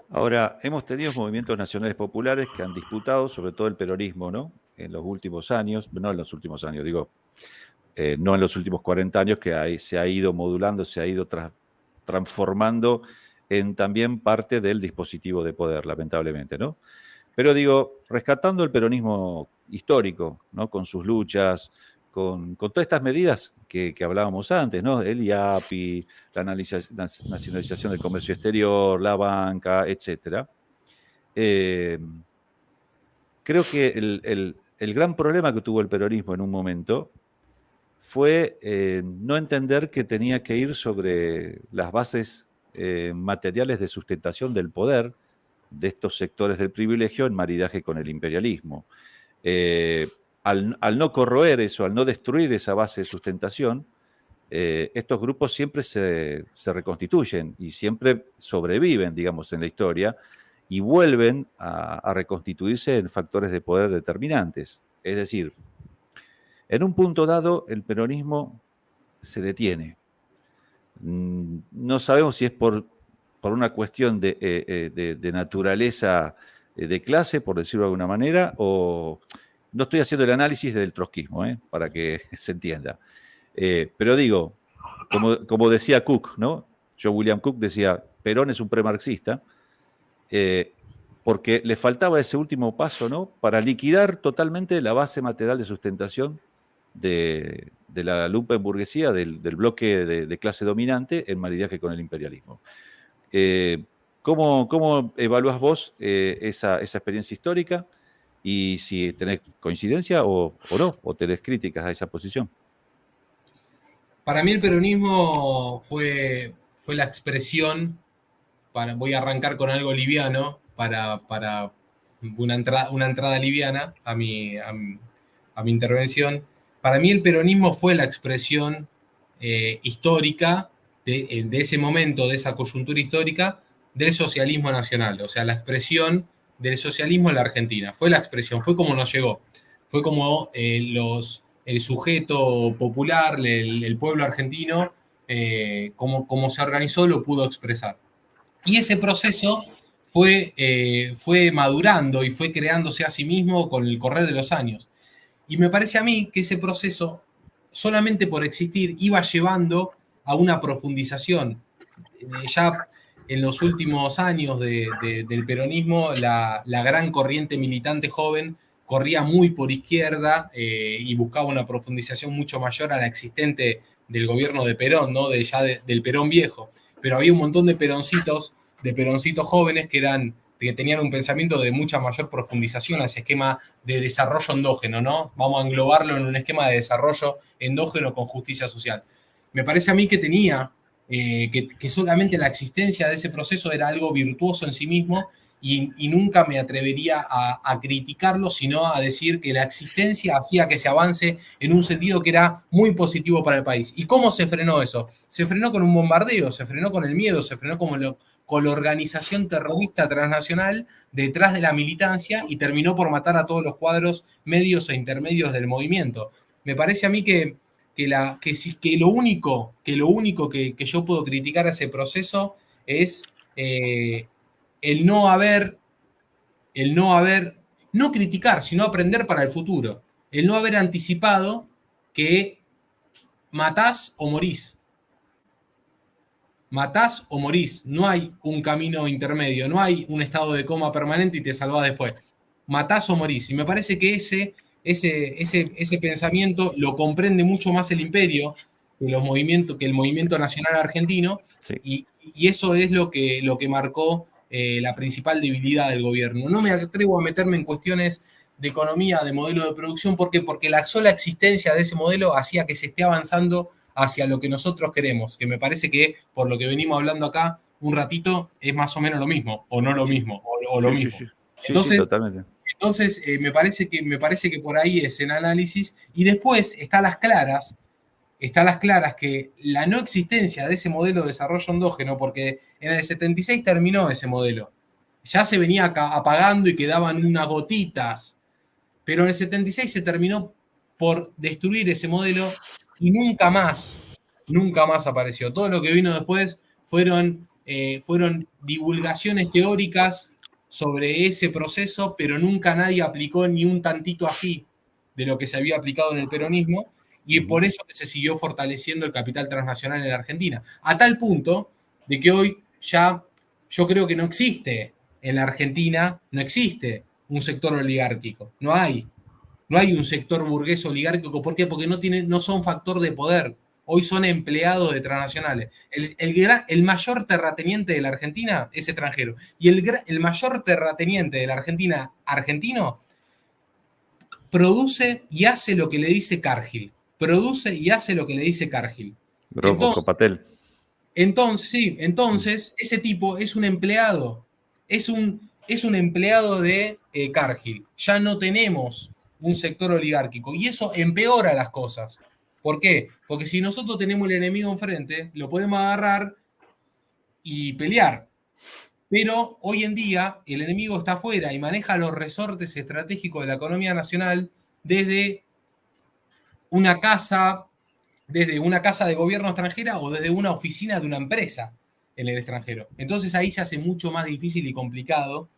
Ahora, hemos tenido movimientos nacionales populares que han disputado, sobre todo el peronismo, ¿no? En los últimos años, no en los últimos años, digo, no en los últimos 40 años, que se ha ido modulando, se ha ido transformando en también parte del dispositivo de poder, lamentablemente, ¿no? Pero digo, rescatando el peronismo histórico, ¿no? Con sus luchas, con todas estas medidas que hablábamos antes, ¿no? El IAPI, la nacionalización del comercio exterior, la banca, etc. Creo que el gran problema que tuvo el peronismo en un momento fue no entender que tenía que ir sobre las bases materiales de sustentación del poder de estos sectores del privilegio en maridaje con el imperialismo. Al no corroer eso, al no destruir esa base de sustentación, estos grupos siempre se reconstituyen y siempre sobreviven, digamos, en la historia y vuelven a reconstituirse en factores de poder determinantes. Es decir, en un punto dado, el peronismo se detiene. No sabemos si es por una cuestión de naturaleza de clase, por decirlo de alguna manera, o no estoy haciendo el análisis del trotskismo, para que se entienda. Pero digo, como decía Cook, ¿no? William Cook decía, Perón es un premarxista, porque le faltaba ese último paso, ¿no? Para liquidar totalmente la base material de sustentación de la lumpenburguesía, del bloque de clase dominante en maridaje con el imperialismo. ¿Cómo evaluás vos esa experiencia histórica? Y si tenés coincidencia o no, o tenés críticas a esa posición. Para mí el peronismo fue la expresión, voy a arrancar con algo liviano, para una entrada liviana a mi intervención. Para mí el peronismo fue la expresión histórica de ese momento, de esa coyuntura histórica, del socialismo nacional, o sea, la expresión del socialismo en la Argentina. Fue la expresión, fue como nos llegó, fue como el sujeto popular, el pueblo argentino, como se organizó, lo pudo expresar. Y ese proceso fue madurando y fue creándose a sí mismo con el correr de los años. Y me parece a mí que ese proceso, solamente por existir, iba llevando a una profundización. Ya en los últimos años del peronismo, la gran corriente militante joven corría muy por izquierda y buscaba una profundización mucho mayor a la existente del gobierno de Perón, ¿no? Del Perón viejo. Pero había un montón de peroncitos jóvenes que tenían un pensamiento de mucha mayor profundización hacia esquema de desarrollo endógeno, ¿no? Vamos a englobarlo en un esquema de desarrollo endógeno con justicia social. Me parece a mí que tenía, que solamente la existencia de ese proceso era algo virtuoso en sí mismo y nunca me atrevería a criticarlo, sino a decir que la existencia hacía que se avance en un sentido que era muy positivo para el país. ¿Y cómo se frenó eso? Se frenó con un bombardeo, se frenó con el miedo, se frenó con la organización terrorista transnacional detrás de la militancia y terminó por matar a todos los cuadros medios e intermedios del movimiento. Me parece a mí que lo único que yo puedo criticar a ese proceso es el no criticar, sino aprender para el futuro. El no haber anticipado que matás o morís. Matás o morís. No hay un camino intermedio, no hay un estado de coma permanente y te salvás después. Matás o morís. Y me parece que ese pensamiento lo comprende mucho más el imperio que el movimiento nacional argentino. Sí. Y eso es lo que marcó la principal debilidad del gobierno. No me atrevo a meterme en cuestiones de economía, de modelo de producción. ¿Por qué? Porque la sola existencia de ese modelo hacía que se esté avanzando hacia lo que nosotros queremos, que me parece que, por lo que venimos hablando acá un ratito, es más o menos lo mismo, o no lo mismo, o lo mismo. Sí, totalmente. Entonces me parece que por ahí es el análisis. Y después está las claras que la no existencia de ese modelo de desarrollo endógeno, porque en el 76 terminó ese modelo, ya se venía apagando y quedaban unas gotitas, pero en el 76 se terminó por destruir ese modelo y nunca más apareció. Todo lo que vino después fueron divulgaciones teóricas sobre ese proceso, pero nunca nadie aplicó ni un tantito así de lo que se había aplicado en el peronismo, y por eso que se siguió fortaleciendo el capital transnacional en la Argentina, a tal punto de que hoy ya yo creo que no existe en la Argentina, no existe un sector oligárquico, no hay un sector burgués oligárquico. ¿Por qué? Porque no son factor de poder. Hoy son empleados de transnacionales. El mayor terrateniente de la Argentina es extranjero. Y el mayor terrateniente de la Argentina, argentino, produce y hace lo que le dice Cargill. Produce y hace lo que le dice Cargill. Entonces, ese tipo es un empleado. Es un empleado de Cargill. Ya no tenemos un sector oligárquico. Y eso empeora las cosas. ¿Por qué? Porque si nosotros tenemos el enemigo enfrente, lo podemos agarrar y pelear. Pero hoy en día el enemigo está afuera y maneja los resortes estratégicos de la economía nacional desde una casa de gobierno extranjera o desde una oficina de una empresa en el extranjero. Entonces ahí se hace mucho más difícil y complicado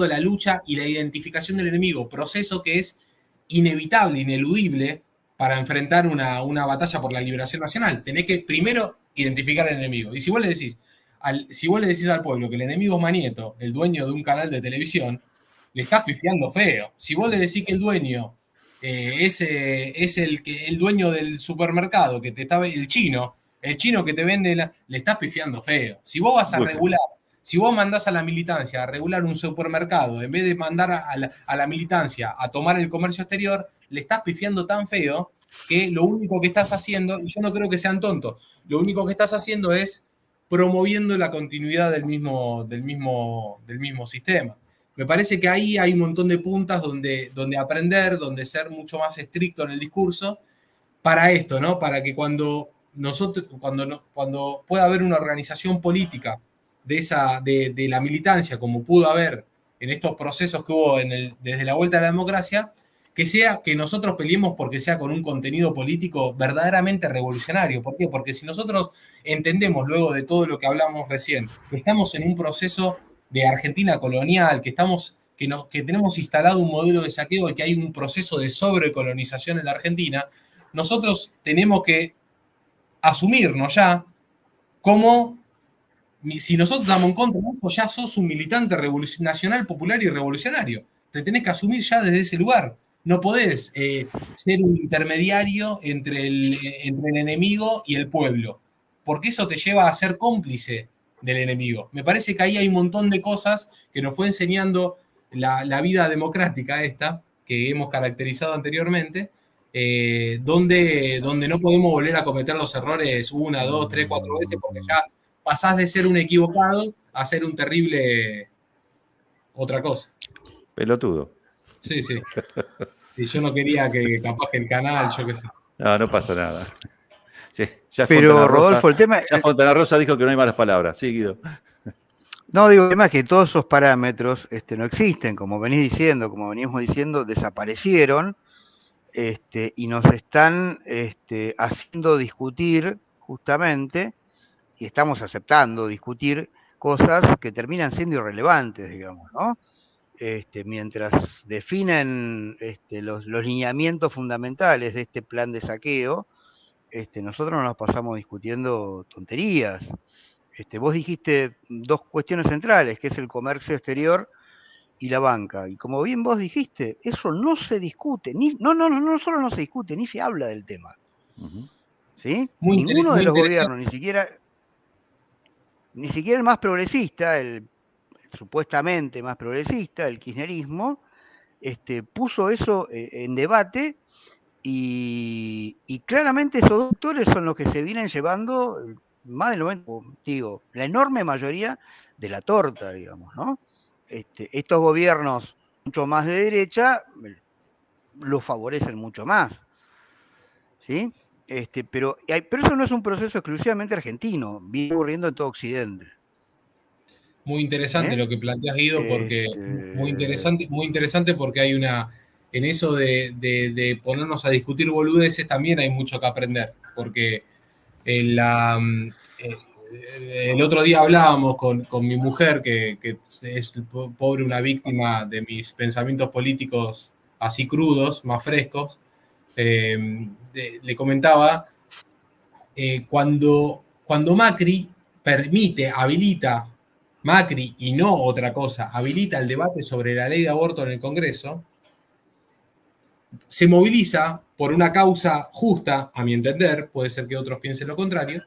la lucha y la identificación del enemigo, proceso que es inevitable, ineludible para enfrentar una batalla por la liberación nacional. Tenés que primero identificar al enemigo. Y si vos le decís al pueblo que el enemigo es Manieto, el dueño de un canal de televisión, le estás pifiando feo. Si vos le decís que el dueño es el dueño del supermercado, el chino que te vende, le estás pifiando feo. Si vos vas a regular, si vos mandás a la militancia a regular un supermercado, en vez de mandar a la militancia a tomar el comercio exterior, le estás pifiando tan feo que lo único que estás haciendo, y yo no creo que sean tontos, lo único que estás haciendo es promoviendo la continuidad del mismo sistema. Me parece que ahí hay un montón de puntas donde aprender, donde ser mucho más estricto en el discurso para esto, ¿no? Para que cuando pueda haber una organización política de la militancia, como pudo haber en estos procesos que hubo desde la vuelta a la democracia, que sea que nosotros peleemos porque sea con un contenido político verdaderamente revolucionario. ¿Por qué? Porque si nosotros entendemos, luego de todo lo que hablamos recién, que estamos en un proceso de Argentina colonial, que tenemos instalado un modelo de saqueo y que hay un proceso de sobrecolonización en la Argentina, nosotros tenemos que asumirnos ya como, si nosotros estamos en contra de eso, ya sos un militante nacional, popular y revolucionario. Te tenés que asumir ya desde ese lugar. No podés ser un intermediario entre el enemigo y el pueblo, porque eso te lleva a ser cómplice del enemigo. Me parece que ahí hay un montón de cosas que nos fue enseñando la vida democrática esta, que hemos caracterizado anteriormente, donde no podemos volver a cometer los errores 1, 2, 3, 4 veces, porque ya pasás de ser un equivocado a ser un terrible otra cosa. Pelotudo. Sí. Sí, yo no quería que capaz que el canal, yo qué sé. No pasa nada. Sí, pero Rodolfo, el tema... Ya Fontana Rosa dijo que no hay malas palabras. Sí, Guido. No, digo, además que todos esos parámetros no existen, como venimos diciendo, desaparecieron y nos están haciendo discutir justamente, y estamos aceptando discutir cosas que terminan siendo irrelevantes, digamos, ¿no? Mientras definen los lineamientos fundamentales de este plan de saqueo, nosotros nos pasamos discutiendo tonterías. Vos dijiste dos cuestiones centrales, que es el comercio exterior y la banca. Y como bien vos dijiste, eso no se discute, no solo no se discute, ni se habla del tema. ¿Sí? Ninguno de los gobiernos, ni siquiera el más progresista, el supuestamente más progresista, el kirchnerismo, puso eso en debate y claramente esos doctores son los que se vienen llevando más del 90%, digo, la enorme mayoría de la torta, digamos, ¿no? Estos gobiernos mucho más de derecha lo favorecen mucho más, ¿sí? Pero eso no es un proceso exclusivamente argentino, viene ocurriendo en todo Occidente. Muy interesante lo que planteas, Guido, porque muy interesante porque hay en eso de ponernos a discutir boludeces también hay mucho que aprender, porque el otro día hablábamos con mi mujer, que es pobre, una víctima de mis pensamientos políticos así crudos, más frescos. Le comentaba, cuando Macri habilita, Macri y no otra cosa, habilita el debate sobre la ley de aborto en el Congreso, se moviliza por una causa justa, a mi entender, puede ser que otros piensen lo contrario,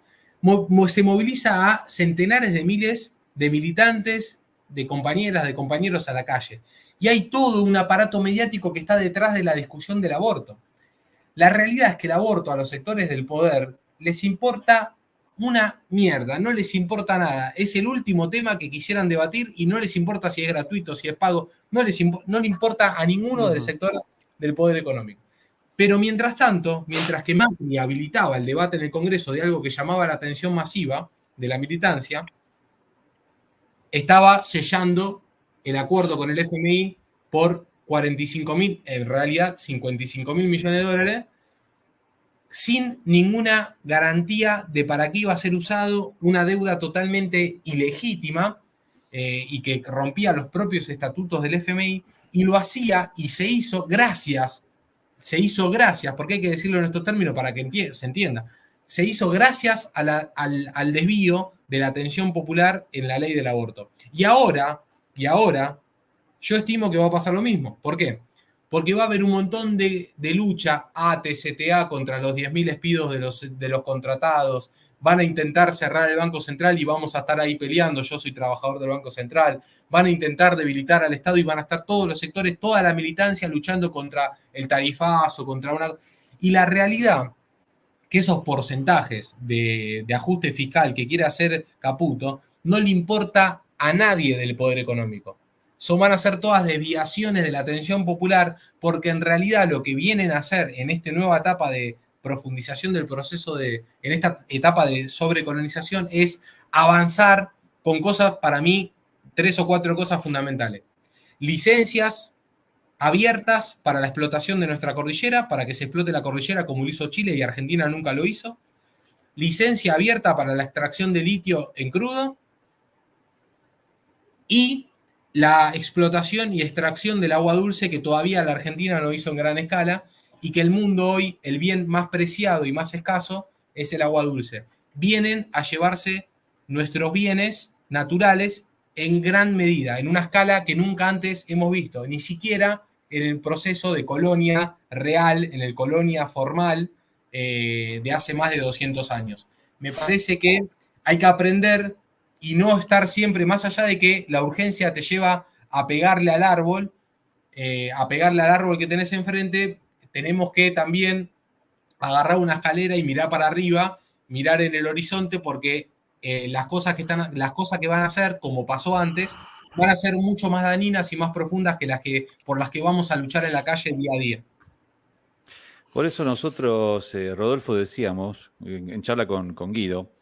se moviliza a centenares de miles de militantes, de compañeras, de compañeros a la calle. Y hay todo un aparato mediático que está detrás de la discusión del aborto. La realidad es que el aborto a los sectores del poder les importa una mierda, no les importa nada. Es el último tema que quisieran debatir y no les importa si es gratuito, si es pago, no le importa a ninguno del sector del poder económico. Pero mientras tanto, mientras que Macri habilitaba el debate en el Congreso de algo que llamaba la atención masiva de la militancia, estaba sellando el acuerdo con el FMI por 45.000, en realidad 55.000 millones de dólares, sin ninguna garantía de para qué iba a ser usado, una deuda totalmente ilegítima y que rompía los propios estatutos del FMI, y lo hacía y se hizo gracias, porque hay que decirlo en estos términos para que se entienda, se hizo gracias al desvío de la atención popular en la ley del aborto. Y ahora, yo estimo que va a pasar lo mismo. ¿Por qué? Porque va a haber un montón de lucha ATCTA contra los 10.000 despidos de los contratados. Van a intentar cerrar el Banco Central y vamos a estar ahí peleando. Yo soy trabajador del Banco Central. Van a intentar debilitar al Estado y van a estar todos los sectores, toda la militancia luchando contra el tarifazo, Y la realidad que esos porcentajes de ajuste fiscal que quiere hacer Caputo no le importa a nadie del poder económico. Van a ser todas desviaciones de la atención popular, porque en realidad lo que vienen a hacer en esta nueva etapa de profundización del proceso en esta etapa de sobrecolonización es avanzar con cosas, para mí, 3 o 4 cosas fundamentales. Licencias abiertas para la explotación de nuestra cordillera, para que se explote la cordillera como lo hizo Chile y Argentina nunca lo hizo. Licencia abierta para la extracción de litio en crudo. Y la explotación y extracción del agua dulce, que todavía la Argentina lo hizo en gran escala, y que el mundo hoy, el bien más preciado y más escaso, es el agua dulce. Vienen a llevarse nuestros bienes naturales en gran medida, en una escala que nunca antes hemos visto, ni siquiera en el proceso de colonia real, en el colonia formal de hace más de 200 años. Me parece que hay que aprender y no estar siempre, más allá de que la urgencia te lleva a pegarle al árbol que tenés enfrente, tenemos que también agarrar una escalera y mirar para arriba, mirar en el horizonte, porque las cosas que van a hacer, como pasó antes, van a ser mucho más dañinas y más profundas que por las que vamos a luchar en la calle día a día. Por eso nosotros, Rodolfo, decíamos, en charla con Guido,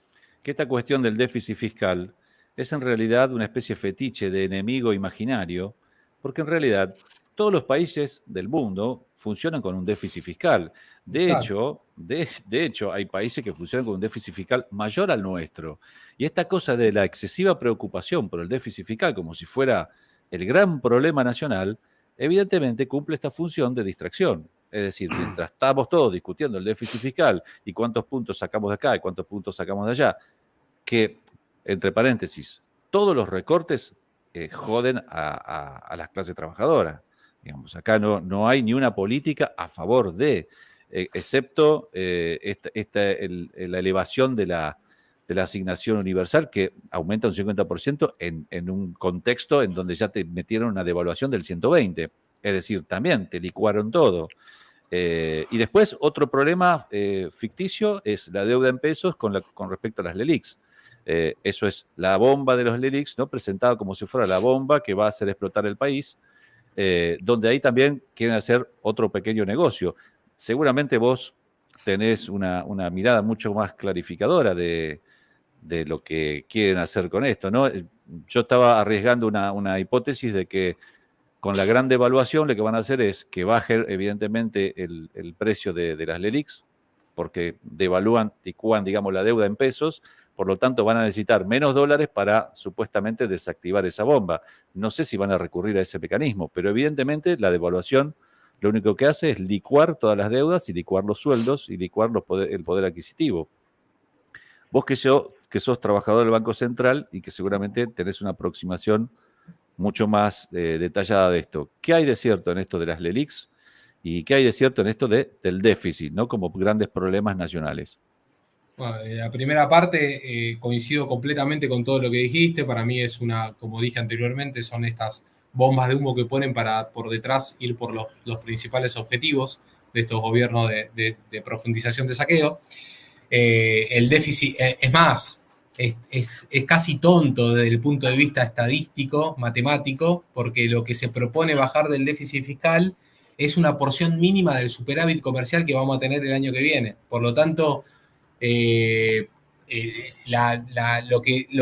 que esta cuestión del déficit fiscal es en realidad una especie fetiche de enemigo imaginario, porque en realidad todos los países del mundo funcionan con un déficit fiscal. De hecho, hay países que funcionan con un déficit fiscal mayor al nuestro. Y esta cosa de la excesiva preocupación por el déficit fiscal como si fuera el gran problema nacional, evidentemente cumple esta función de distracción. Es decir, mientras estamos todos discutiendo el déficit fiscal y cuántos puntos sacamos de acá y cuántos puntos sacamos de allá, que, entre paréntesis, todos los recortes joden a las clases trabajadoras. Digamos, acá no hay ni una política a favor excepto la elevación de de la asignación universal, que aumenta un 50% en un contexto en donde ya te metieron una devaluación del 120%. Es decir, también te licuaron todo. Y después otro problema ficticio es la deuda en pesos con respecto a las LELIQs. Eso es la bomba de los LELIQs, ¿no? Presentada como si fuera la bomba que va a hacer explotar el país, donde ahí también quieren hacer otro pequeño negocio. Seguramente vos tenés una mirada mucho más clarificadora de lo que quieren hacer con esto, ¿no? Yo estaba arriesgando una hipótesis de que con la gran devaluación lo que van a hacer es que baje evidentemente el precio de las LELIQs, porque licúan, digamos, la deuda en pesos, por lo tanto van a necesitar menos dólares para supuestamente desactivar esa bomba. No sé si van a recurrir a ese mecanismo, pero evidentemente la devaluación lo único que hace es licuar todas las deudas y licuar los sueldos y licuar el poder adquisitivo. Vos que sos trabajador del Banco Central y que seguramente tenés una aproximación mucho más detallada de esto. ¿Qué hay de cierto en esto de las LELIQs y qué hay de cierto en esto del déficit, ¿no? Como grandes problemas nacionales? Bueno, la primera parte coincido completamente con todo lo que dijiste. Para mí es como dije anteriormente, son estas bombas de humo que ponen para por detrás ir por los principales objetivos de estos gobiernos de profundización de saqueo. El déficit, es más, es casi tonto desde el punto de vista estadístico, matemático, porque lo que se propone bajar del déficit fiscal es una porción mínima del superávit comercial que vamos a tener el año que viene. Por lo tanto, lo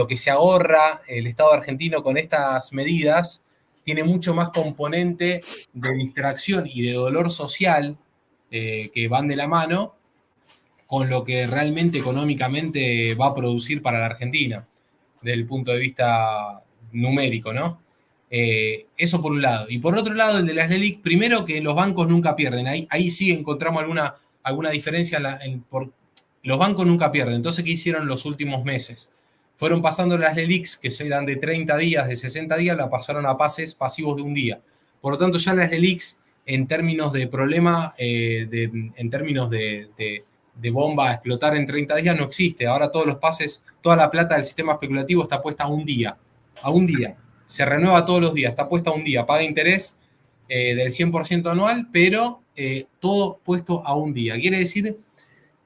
que se ahorra el Estado argentino con estas medidas tiene mucho más componente de distracción y de dolor social que van de la mano con lo que realmente económicamente va a producir para la Argentina, desde el punto de vista numérico, ¿no? Eso por un lado. Y por otro lado, el de las LELIQ, primero que los bancos nunca pierden. Ahí sí encontramos alguna diferencia. Los bancos nunca pierden. Entonces, ¿qué hicieron los últimos meses? Fueron pasando las LELIQs, que eran de 30 días, de 60 días, la pasaron a pases pasivos de un día. Por lo tanto, ya las LELIQs, en términos de problema, en términos de bomba a explotar en 30 días, no existe. Ahora todos los pases, toda la plata del sistema especulativo está puesta a un día. A un día. Se renueva todos los días, está puesta a un día. Paga interés del 100% anual, pero todo puesto a un día. Quiere decir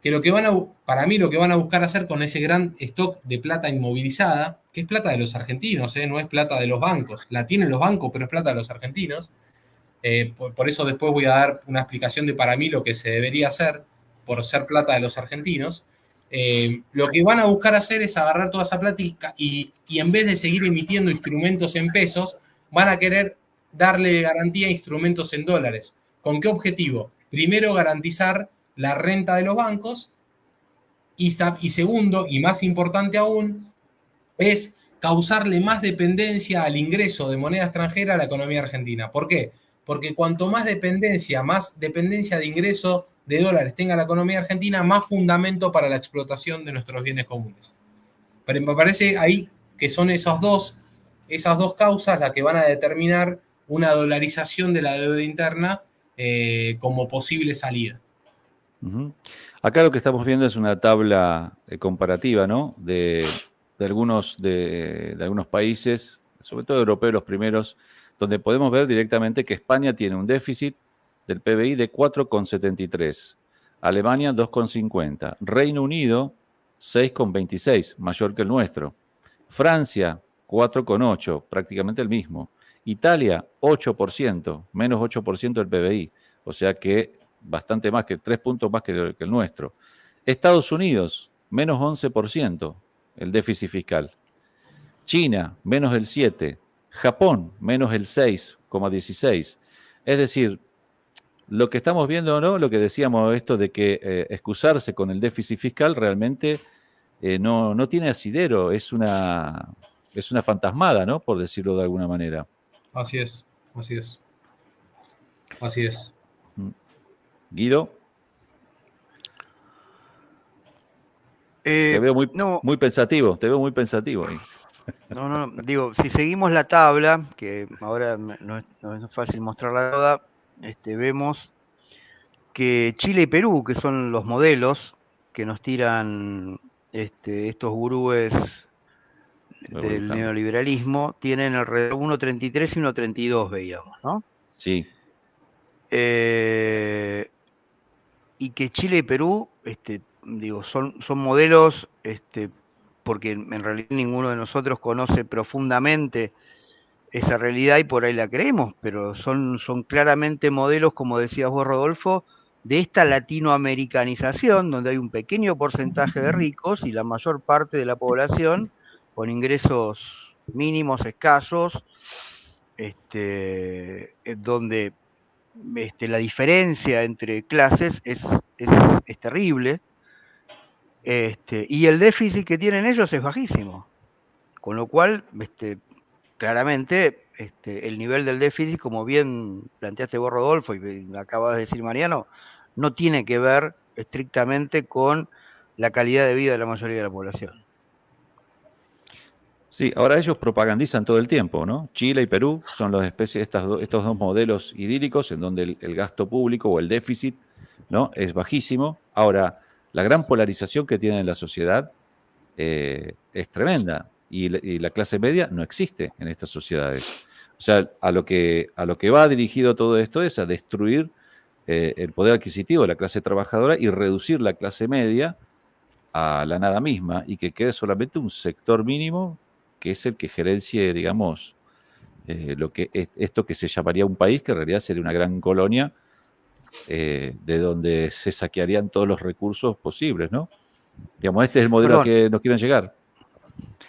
que para mí lo que van a buscar hacer con ese gran stock de plata inmovilizada, que es plata de los argentinos, no es plata de los bancos, la tienen los bancos, pero es plata de los argentinos. Por eso después voy a dar una explicación de para mí lo que se debería hacer por ser plata de los argentinos. Lo que van a buscar hacer es agarrar toda esa plata y en vez de seguir emitiendo instrumentos en pesos, van a querer darle garantía a instrumentos en dólares. ¿Con qué objetivo? Primero, garantizar la renta de los bancos y segundo, y más importante aún, es causarle más dependencia al ingreso de moneda extranjera a la economía argentina. ¿Por qué? Porque cuanto más dependencia de ingreso de dólares tenga la economía argentina, más fundamento para la explotación de nuestros bienes comunes. Pero me parece ahí que son esas dos causas las que van a determinar una dolarización de la deuda interna como posible salida. Uh-huh. Acá lo que estamos viendo es una tabla comparativa, ¿no? De algunos países, sobre todo europeos los primeros, donde podemos ver directamente que España tiene un déficit del PBI de 4,73, Alemania 2,50, Reino Unido 6,26, mayor que el nuestro, Francia 4,8, prácticamente el mismo, Italia 8%, menos 8% del PBI, o sea que bastante más, que 3 puntos más que el nuestro. Estados Unidos, menos 11%, el déficit fiscal. China, menos el 7%. Japón, menos el 6,16%. Es decir, lo que estamos viendo, ¿no? Lo que decíamos, esto de que excusarse con el déficit fiscal realmente no tiene asidero, es una fantasmada, ¿no? Por decirlo de alguna manera. Así es. Guido. Te veo muy pensativo, ahí. No, digo, si seguimos la tabla, que ahora no es fácil mostrarla toda, vemos que Chile y Perú, que son los modelos que nos tiran estos gurúes del neoliberalismo tienen alrededor 1,33 y 1,32, veíamos, ¿no? Sí. Y que Chile y Perú, son modelos, porque en realidad ninguno de nosotros conoce profundamente esa realidad y por ahí la creemos, pero son claramente modelos, como decías vos, Rodolfo, de esta latinoamericanización, donde hay un pequeño porcentaje de ricos y la mayor parte de la población con ingresos mínimos, escasos, donde la diferencia entre clases es terrible, y el déficit que tienen ellos es bajísimo, con lo cual, claramente, el nivel del déficit, como bien planteaste vos, Rodolfo, y acabas de decir, Mariano, no tiene que ver estrictamente con la calidad de vida de la mayoría de la población. Sí, ahora ellos propagandizan todo el tiempo, ¿no? Chile y Perú son estos dos modelos idílicos en donde el gasto público o el déficit, ¿no?, es bajísimo. Ahora, la gran polarización que tiene la sociedad es tremenda y la clase media no existe en estas sociedades. O sea, a lo que va dirigido todo esto es a destruir el poder adquisitivo de la clase trabajadora y reducir la clase media a la nada misma y que quede solamente un sector mínimo que es el que gerencie, digamos, esto que se llamaría un país, que en realidad sería una gran colonia de donde se saquearían todos los recursos posibles, ¿no? Digamos, este es el modelo al que nos quieren llegar.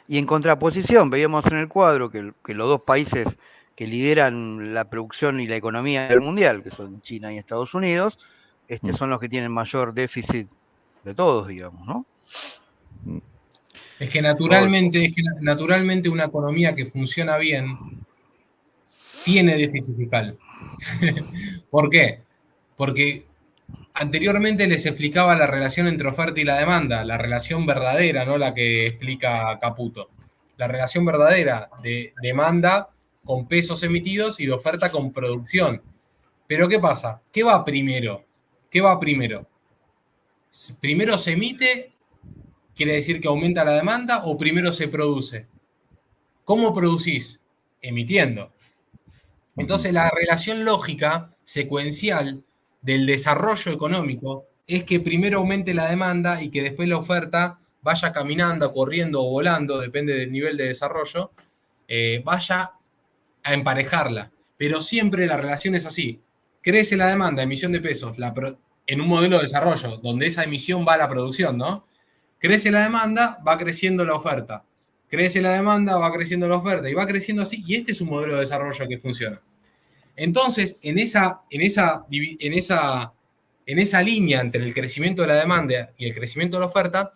Y en contraposición, veíamos en el cuadro que los dos países que lideran la producción y la economía del mundial, que son China y Estados Unidos, son los que tienen mayor déficit de todos, digamos, ¿no? Es que naturalmente una economía que funciona bien tiene déficit fiscal. ¿Por qué? Porque anteriormente les explicaba la relación entre oferta y la demanda, la relación verdadera, no la que explica Caputo. La relación verdadera de demanda con pesos emitidos y de oferta con producción. Pero ¿qué pasa? ¿Qué va primero? ¿Primero se emite? ¿Quiere decir que aumenta la demanda o primero se produce? ¿Cómo producís? Emitiendo. Entonces la relación lógica, secuencial, del desarrollo económico es que primero aumente la demanda y que después la oferta vaya caminando, corriendo o volando, depende del nivel de desarrollo, vaya a emparejarla. Pero siempre la relación es así. Crece la demanda, emisión de pesos, en un modelo de desarrollo, donde esa emisión va a la producción, ¿no? Crece la demanda, va creciendo la oferta. Crece la demanda, va creciendo la oferta. Y va creciendo así. Y este es un modelo de desarrollo que funciona. Entonces, en esa línea entre el crecimiento de la demanda y el crecimiento de la oferta,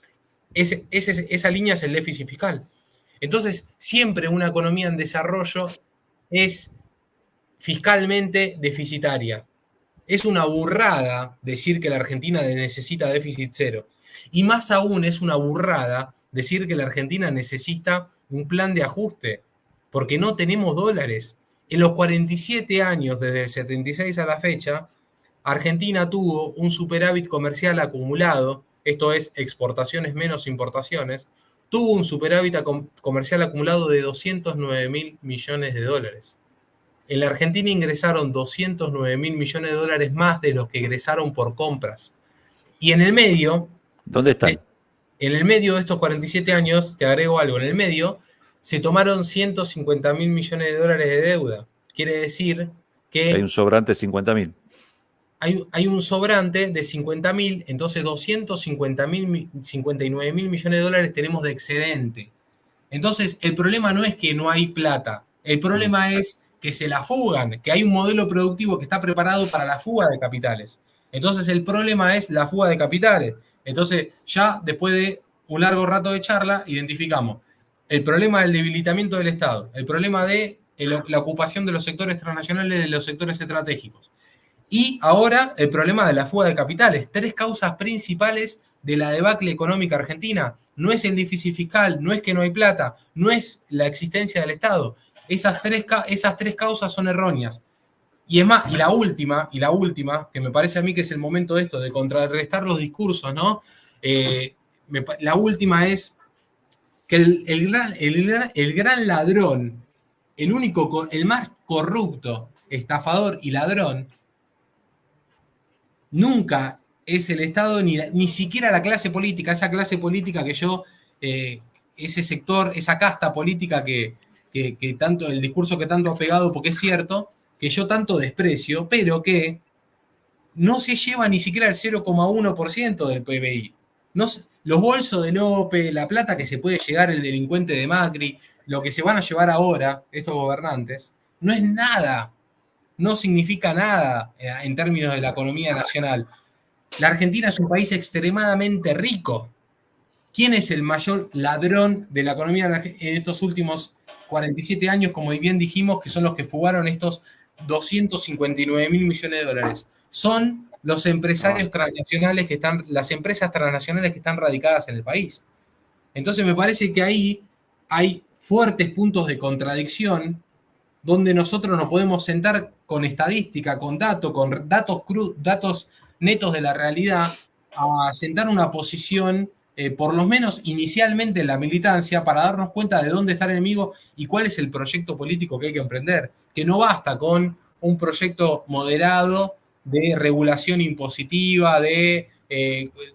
esa línea es el déficit fiscal. Entonces, siempre una economía en desarrollo es fiscalmente deficitaria. Es una burrada decir que la Argentina necesita déficit cero. Y más aún es una burrada decir que la Argentina necesita un plan de ajuste, porque no tenemos dólares. En los 47 años, desde el 76 a la fecha, Argentina tuvo un superávit comercial acumulado, esto es exportaciones menos importaciones, tuvo un superávit comercial acumulado de 209.000 millones de dólares. En la Argentina ingresaron 209.000 millones de dólares más de los que ingresaron por compras. Y en el medio... ¿Dónde están? En el medio de estos 47 años, te agrego algo, en el medio se tomaron 150.000 millones de dólares de deuda. Quiere decir que... Hay un sobrante de 50.000. Hay un sobrante de 50.000, entonces 259.000 millones de dólares tenemos de excedente. Entonces, el problema no es que no hay plata, el problema es que se la fugan, que hay un modelo productivo que está preparado para la fuga de capitales. Entonces, el problema es la fuga de capitales. Entonces, ya después de un largo rato de charla, identificamos el problema del debilitamiento del Estado, el problema de la ocupación de los sectores transnacionales, de los sectores estratégicos. Y ahora el problema de la fuga de capitales. 3 causas principales de la debacle económica argentina. No es el déficit fiscal, no es que no hay plata, no es la existencia del Estado. Esas tres causas son erróneas. Y es más, y la última, que me parece a mí que es el momento de esto, de contrarrestar los discursos, ¿no? la última es que el gran ladrón, el más corrupto, estafador y ladrón, nunca es el Estado ni siquiera la clase política, esa clase política que yo, ese sector, esa casta política que tanto, el discurso que tanto ha pegado, porque es cierto, que yo tanto desprecio, pero que no se lleva ni siquiera el 0,1% del PBI. Los bolsos de López, la plata que se puede llegar el delincuente de Macri, lo que se van a llevar ahora estos gobernantes, no es nada, no significa nada en términos de la economía nacional. La Argentina es un país extremadamente rico. ¿Quién es el mayor ladrón de la economía en estos últimos 47 años, como bien dijimos, que son los que fugaron estos 259.000 millones de dólares? Son los empresarios transnacionales las empresas transnacionales que están radicadas en el país. Entonces me parece que ahí hay fuertes puntos de contradicción donde nosotros nos podemos sentar con estadística, con datos netos de la realidad, a sentar una posición, por lo menos inicialmente en la militancia, para darnos cuenta de dónde está el enemigo y cuál es el proyecto político que hay que emprender. Que no basta con un proyecto moderado de regulación impositiva, de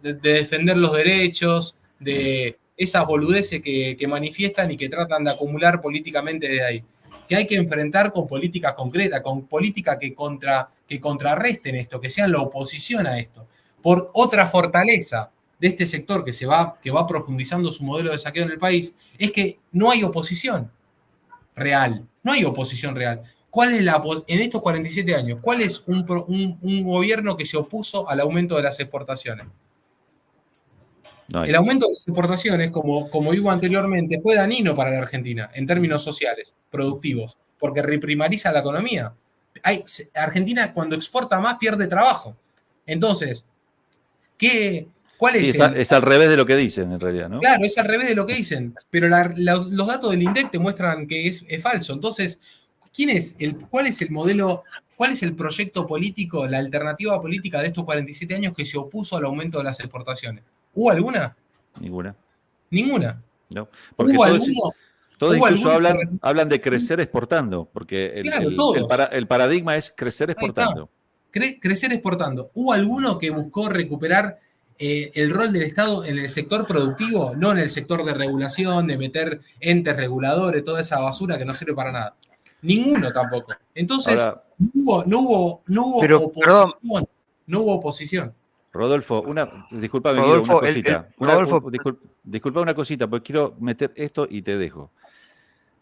defender los derechos, de esas boludeces que manifiestan y que tratan de acumular políticamente de ahí. Que hay que enfrentar con políticas concretas, con políticas que contrarresten esto, que sean la oposición a esto. Por otra fortaleza de este sector que va profundizando su modelo de saqueo en el país, es que no hay oposición real. No hay oposición real. ¿Cuál es en estos 47 años, cuál es un gobierno que se opuso al aumento de las exportaciones? El aumento de las exportaciones, como digo anteriormente, fue dañino para la Argentina en términos sociales, productivos, porque reprimariza la economía. Argentina, cuando exporta más, pierde trabajo. Entonces, ¿cuál es? Es al revés de lo que dicen, en realidad, ¿no? Claro, es al revés de lo que dicen, pero los datos del INDEC te muestran que es falso. Entonces, ¿cuál es el modelo, cuál es el proyecto político, la alternativa política de estos 47 años que se opuso al aumento de las exportaciones? ¿Hubo alguna? Ninguna. ¿Ninguna? No, porque ¿Hubo alguno? Todos incluso hablan de crecer exportando, porque el paradigma es crecer exportando. Crecer exportando. ¿Hubo alguno que buscó recuperar el rol del Estado en el sector productivo, no en el sector de regulación, de meter entes reguladores, toda esa basura que no sirve para nada? Ninguno tampoco. Entonces, ahora, no hubo oposición. No hubo oposición. Rodolfo, disculpame, una cosita. Disculpa una cosita, porque quiero meter esto y te dejo.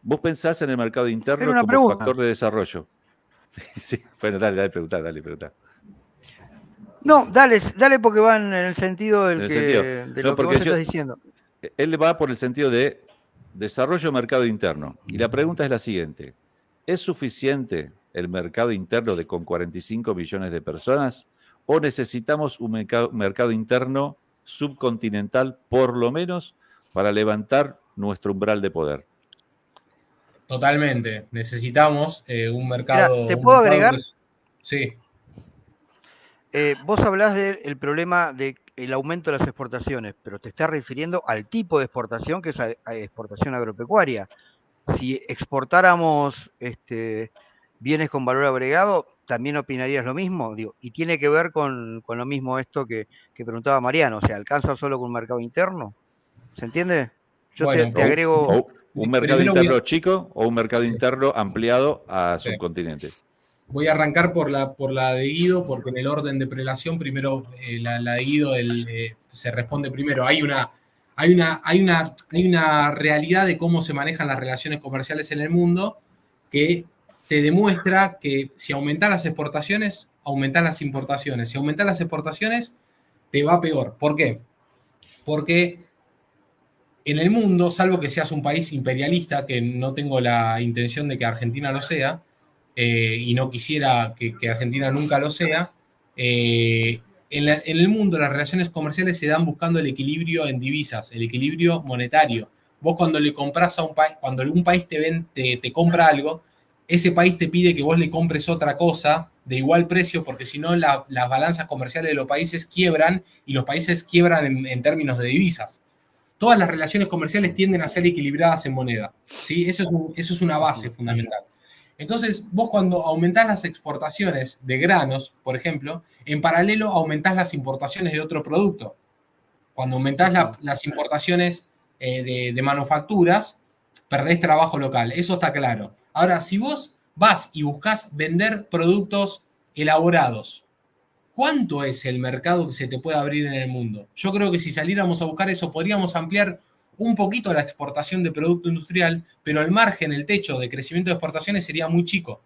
Vos pensás en el mercado interno como factor de desarrollo. Sí. Bueno, dale, preguntá. No, dale porque van en el sentido de lo que vos estás diciendo. Él va por el sentido de desarrollo del mercado interno. Y la pregunta es la siguiente. ¿Es suficiente el mercado interno con 45 millones de personas? ¿O necesitamos un mercado interno subcontinental, por lo menos, para levantar nuestro umbral de poder? Totalmente. Necesitamos un mercado... Mira, ¿te puedo agregar? Sí. Vos hablás del problema del aumento de las exportaciones, pero te estás refiriendo al tipo de exportación, que es exportación agropecuaria. Si exportáramos bienes con valor agregado, ¿también opinarías lo mismo? Digo, y tiene que ver con lo mismo esto que preguntaba Mariano. O sea, ¿alcanza solo con un mercado interno? ¿Se entiende? Yo te agrego... ¿Un mercado interno chico o un mercado interno ampliado a subcontinente? Voy a arrancar por la de Guido, porque en el orden de prelación, primero la de Guido se responde primero. Hay una realidad de cómo se manejan las relaciones comerciales en el mundo que te demuestra que si aumentas las exportaciones, aumentas las importaciones. Si aumentas las exportaciones, te va peor. ¿Por qué? Porque en el mundo, salvo que seas un país imperialista, que no tengo la intención de que Argentina lo sea, y no quisiera que Argentina nunca lo sea, en el mundo las relaciones comerciales se dan buscando el equilibrio en divisas, el equilibrio monetario. Vos cuando le compras a un país, cuando algún país te compra algo, ese país te pide que vos le compres otra cosa de igual precio, porque si no las balanzas comerciales de los países quiebran, y los países quiebran en términos de divisas. todas las relaciones comerciales tienden a ser equilibradas en moneda, ¿sí? Eso es una base fundamental. Entonces, vos cuando aumentás las exportaciones de granos, por ejemplo, en paralelo aumentás las importaciones de otro producto. Cuando aumentás las importaciones de manufacturas, perdés trabajo local. Eso está claro. Ahora, si vos vas y buscás vender productos elaborados, ¿cuánto es el mercado que se te puede abrir en el mundo? Yo creo que si saliéramos a buscar eso, podríamos ampliar un poquito la exportación de producto industrial, pero el margen, el techo de crecimiento de exportaciones sería muy chico.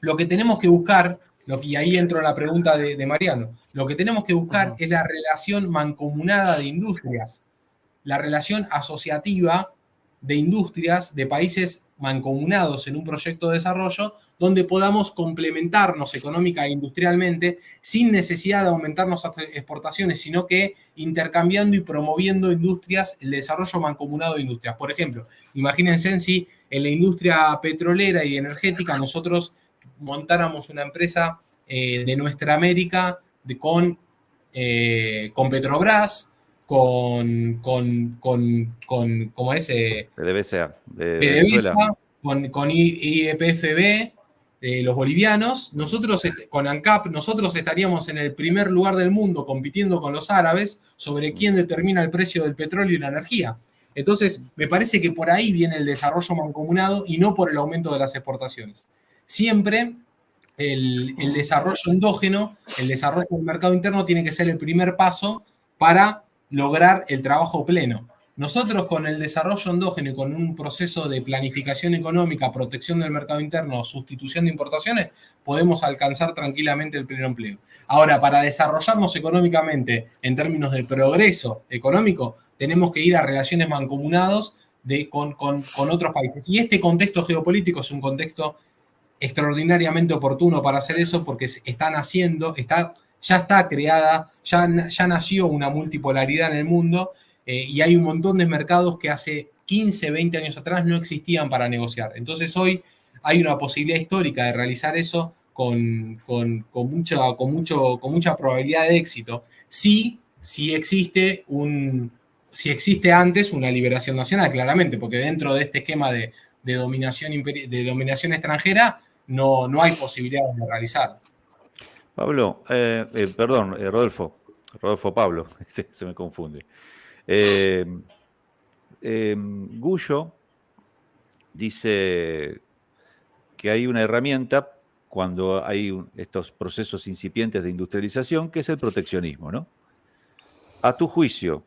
Lo que tenemos que buscar, y ahí entro en la pregunta de Mariano, lo que tenemos que buscar es la relación mancomunada de industrias, la relación asociativa de industrias de países mancomunados en un proyecto de desarrollo donde podamos complementarnos económica e industrialmente sin necesidad de aumentar nuestras exportaciones, sino que intercambiando y promoviendo industrias, el desarrollo mancomunado de industrias. Por ejemplo, imagínense si en la industria petrolera y energética nosotros montáramos una empresa de nuestra América con Petrobras, ¿cómo es? PDVSA, de PDVSA, Venezuela. con IPFB, los bolivianos. Nosotros, con ANCAP, nosotros estaríamos en el primer lugar del mundo compitiendo con los árabes sobre quién determina el precio del petróleo y la energía. Entonces, me parece que por ahí viene el desarrollo mancomunado y no por el aumento de las exportaciones. Siempre el desarrollo endógeno, el desarrollo del mercado interno tiene que ser el primer paso para lograr el trabajo pleno. Nosotros con el desarrollo endógeno y con un proceso de planificación económica, protección del mercado interno, sustitución de importaciones, podemos alcanzar tranquilamente el pleno empleo. Ahora, para desarrollarnos económicamente en términos de progreso económico, tenemos que ir a relaciones mancomunados con otros países. Y este contexto geopolítico es un contexto extraordinariamente oportuno para hacer eso porque ya está creada, ya nació una multipolaridad en el mundo y hay un montón de mercados que hace 15, 20 años atrás no existían para negociar. Entonces hoy hay una posibilidad histórica de realizar eso con mucha probabilidad de éxito. Si existe antes una liberación nacional, claramente, porque dentro de este esquema de dominación extranjera no hay posibilidades de realizarlo. Pablo, perdón, Rodolfo Pablo, se me confunde. Gullo dice que hay una herramienta cuando hay estos procesos incipientes de industrialización, que es el proteccionismo, ¿no? A tu juicio,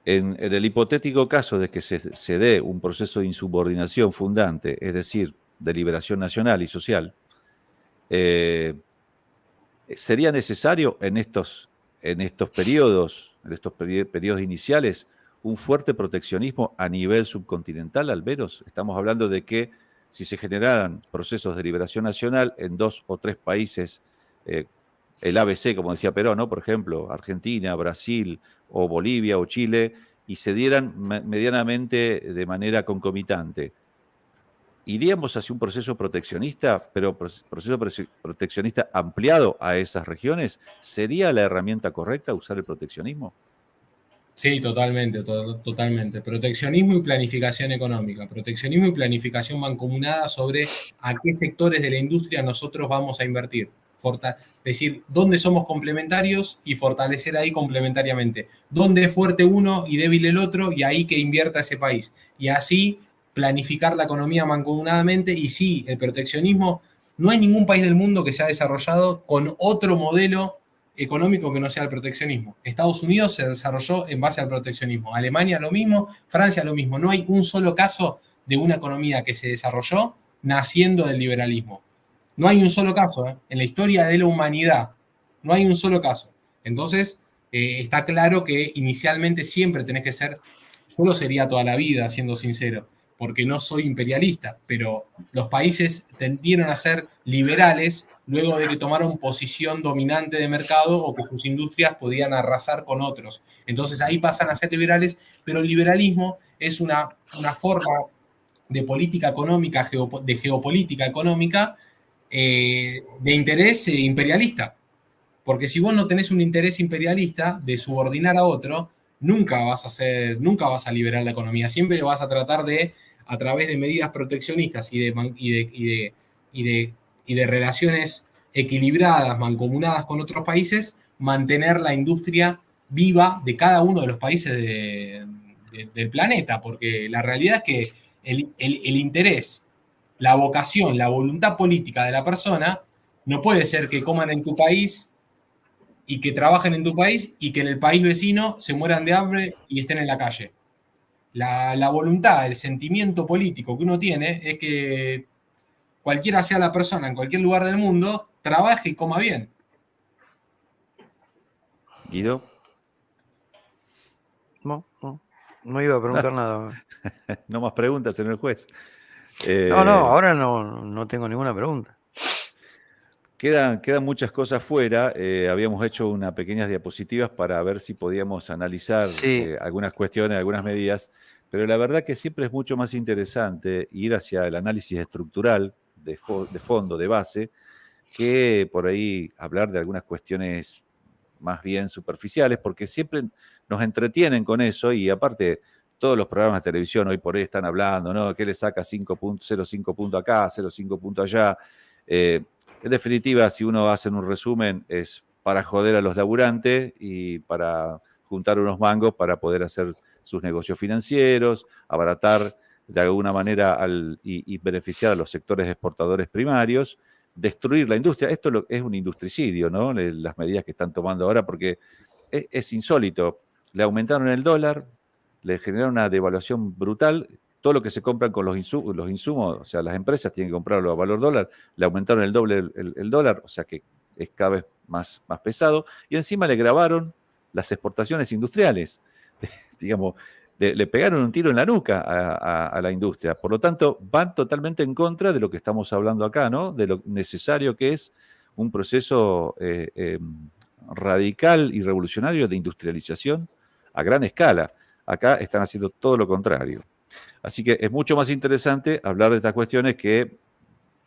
en el hipotético caso de que se dé un proceso de insubordinación fundante, es decir, de liberación nacional y social, ¿sería necesario en estos periodos iniciales, un fuerte proteccionismo a nivel subcontinental, Alberos? Estamos hablando de que si se generaran procesos de liberación nacional en 2 o 3 países, el ABC, como decía Perón, ¿no? Por ejemplo, Argentina, Brasil, o Bolivia, o Chile, y se dieran medianamente de manera concomitante, ¿iríamos hacia un proceso proteccionista, pero proceso proteccionista ampliado a esas regiones? ¿Sería la herramienta correcta usar el proteccionismo? Sí, totalmente. Proteccionismo y planificación económica. Proteccionismo y planificación mancomunada sobre a qué sectores de la industria nosotros vamos a invertir. Es decir, dónde somos complementarios y fortalecer ahí complementariamente. Dónde es fuerte uno y débil el otro y ahí que invierta ese país. Y así planificar la economía mancomunadamente. Y sí, el proteccionismo, no hay ningún país del mundo que se ha desarrollado con otro modelo económico que no sea el proteccionismo. Estados Unidos se desarrolló en base al proteccionismo. Alemania lo mismo, Francia lo mismo. No hay un solo caso de una economía que se desarrolló naciendo del liberalismo. No hay un solo caso, en la historia de la humanidad. No hay un solo caso. Entonces, está claro que inicialmente siempre tenés que ser, yo lo sería toda la vida, siendo sincero, porque no soy imperialista, pero los países tendieron a ser liberales luego de que tomaron posición dominante de mercado o que sus industrias podían arrasar con otros. Entonces ahí pasan a ser liberales, pero el liberalismo es una forma de política económica, de geopolítica económica, de interés imperialista. Porque si vos no tenés un interés imperialista de subordinar a otro, nunca vas a liberar la economía. Siempre vas a tratar de, a través de medidas proteccionistas y de relaciones equilibradas, mancomunadas con otros países, mantener la industria viva de cada uno de los países del planeta, porque la realidad es que el interés, la vocación, la voluntad política de la persona no puede ser que coman en tu país y que trabajen en tu país y que en el país vecino se mueran de hambre y estén en la calle. La voluntad, el sentimiento político que uno tiene es que cualquiera sea la persona en cualquier lugar del mundo, trabaje y coma bien. Guido. No iba a preguntar nada. No más preguntas, señor juez. No, ahora no tengo ninguna pregunta. Quedan muchas cosas fuera. Habíamos hecho unas pequeñas diapositivas para ver si podíamos analizar algunas cuestiones, algunas medidas, pero la verdad que siempre es mucho más interesante ir hacia el análisis estructural de fondo, de base, que por ahí hablar de algunas cuestiones más bien superficiales, porque siempre nos entretienen con eso y aparte todos los programas de televisión hoy por hoy están hablando, ¿no? ¿Qué le saca 0,5 puntos acá, 0,5 puntos allá? En definitiva, si uno hace un resumen, es para joder a los laburantes y para juntar unos mangos para poder hacer sus negocios financieros, abaratar de alguna manera y beneficiar a los sectores exportadores primarios, destruir la industria. Esto es un industricidio, ¿no? Las medidas que están tomando ahora, porque es insólito. Le aumentaron el dólar, le generaron una devaluación brutal. Todo lo que se compran con los insumos, o sea, las empresas tienen que comprarlo a valor dólar, le aumentaron el doble el dólar, o sea que es cada vez más pesado. Y encima le gravaron las exportaciones industriales. Digamos, le pegaron un tiro en la nuca a la industria. Por lo tanto, van totalmente en contra de lo que estamos hablando acá, ¿no? De lo necesario que es un proceso radical y revolucionario de industrialización a gran escala. Acá están haciendo todo lo contrario. Así que es mucho más interesante hablar de estas cuestiones que,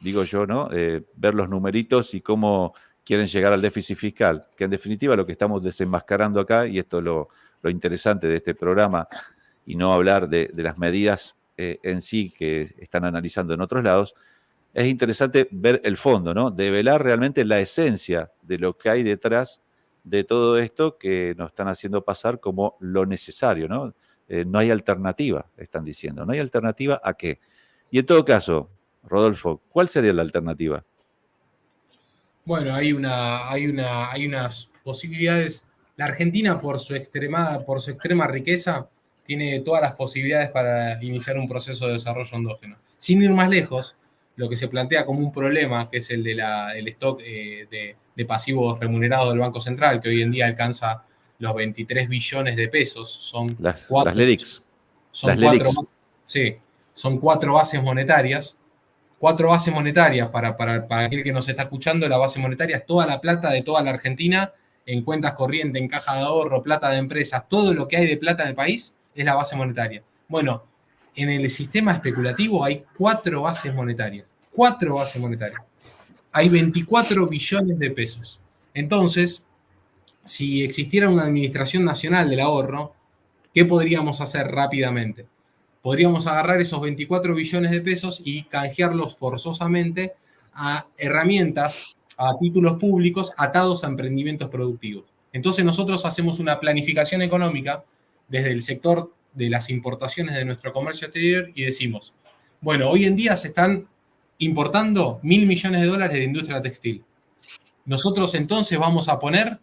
digo yo, ¿no? Ver los numeritos y cómo quieren llegar al déficit fiscal, que en definitiva lo que estamos desenmascarando acá, y esto es lo interesante de este programa, y no hablar de las medidas en sí que están analizando en otros lados, es interesante ver el fondo, ¿no? Develar realmente la esencia de lo que hay detrás de todo esto que nos están haciendo pasar como lo necesario, ¿no? No hay alternativa, están diciendo. ¿No hay alternativa a qué? Y en todo caso, Rodolfo, ¿cuál sería la alternativa? Bueno, hay unas posibilidades. La Argentina, por su extrema riqueza, tiene todas las posibilidades para iniciar un proceso de desarrollo endógeno. Sin ir más lejos, lo que se plantea como un problema, que es el el stock de pasivos remunerados del Banco Central, que hoy en día alcanza los 23 billones de pesos. Son las cuatro, LELIQs. Son 4 bases monetarias. 4 bases monetarias, para aquel que nos está escuchando, la base monetaria es toda la plata de toda la Argentina, en cuentas corrientes, en caja de ahorro, plata de empresas, todo lo que hay de plata en el país es la base monetaria. Bueno, en el sistema especulativo hay 4 bases monetarias. 4 bases monetarias. Hay 24 billones de pesos. Entonces, si existiera una administración nacional del ahorro, ¿qué podríamos hacer rápidamente? Podríamos agarrar esos 24 billones de pesos y canjearlos forzosamente a herramientas, a títulos públicos atados a emprendimientos productivos. Entonces nosotros hacemos una planificación económica desde el sector de las importaciones de nuestro comercio exterior y decimos, bueno, hoy en día se están importando 1.000 millones de dólares de industria textil. Nosotros entonces vamos a poner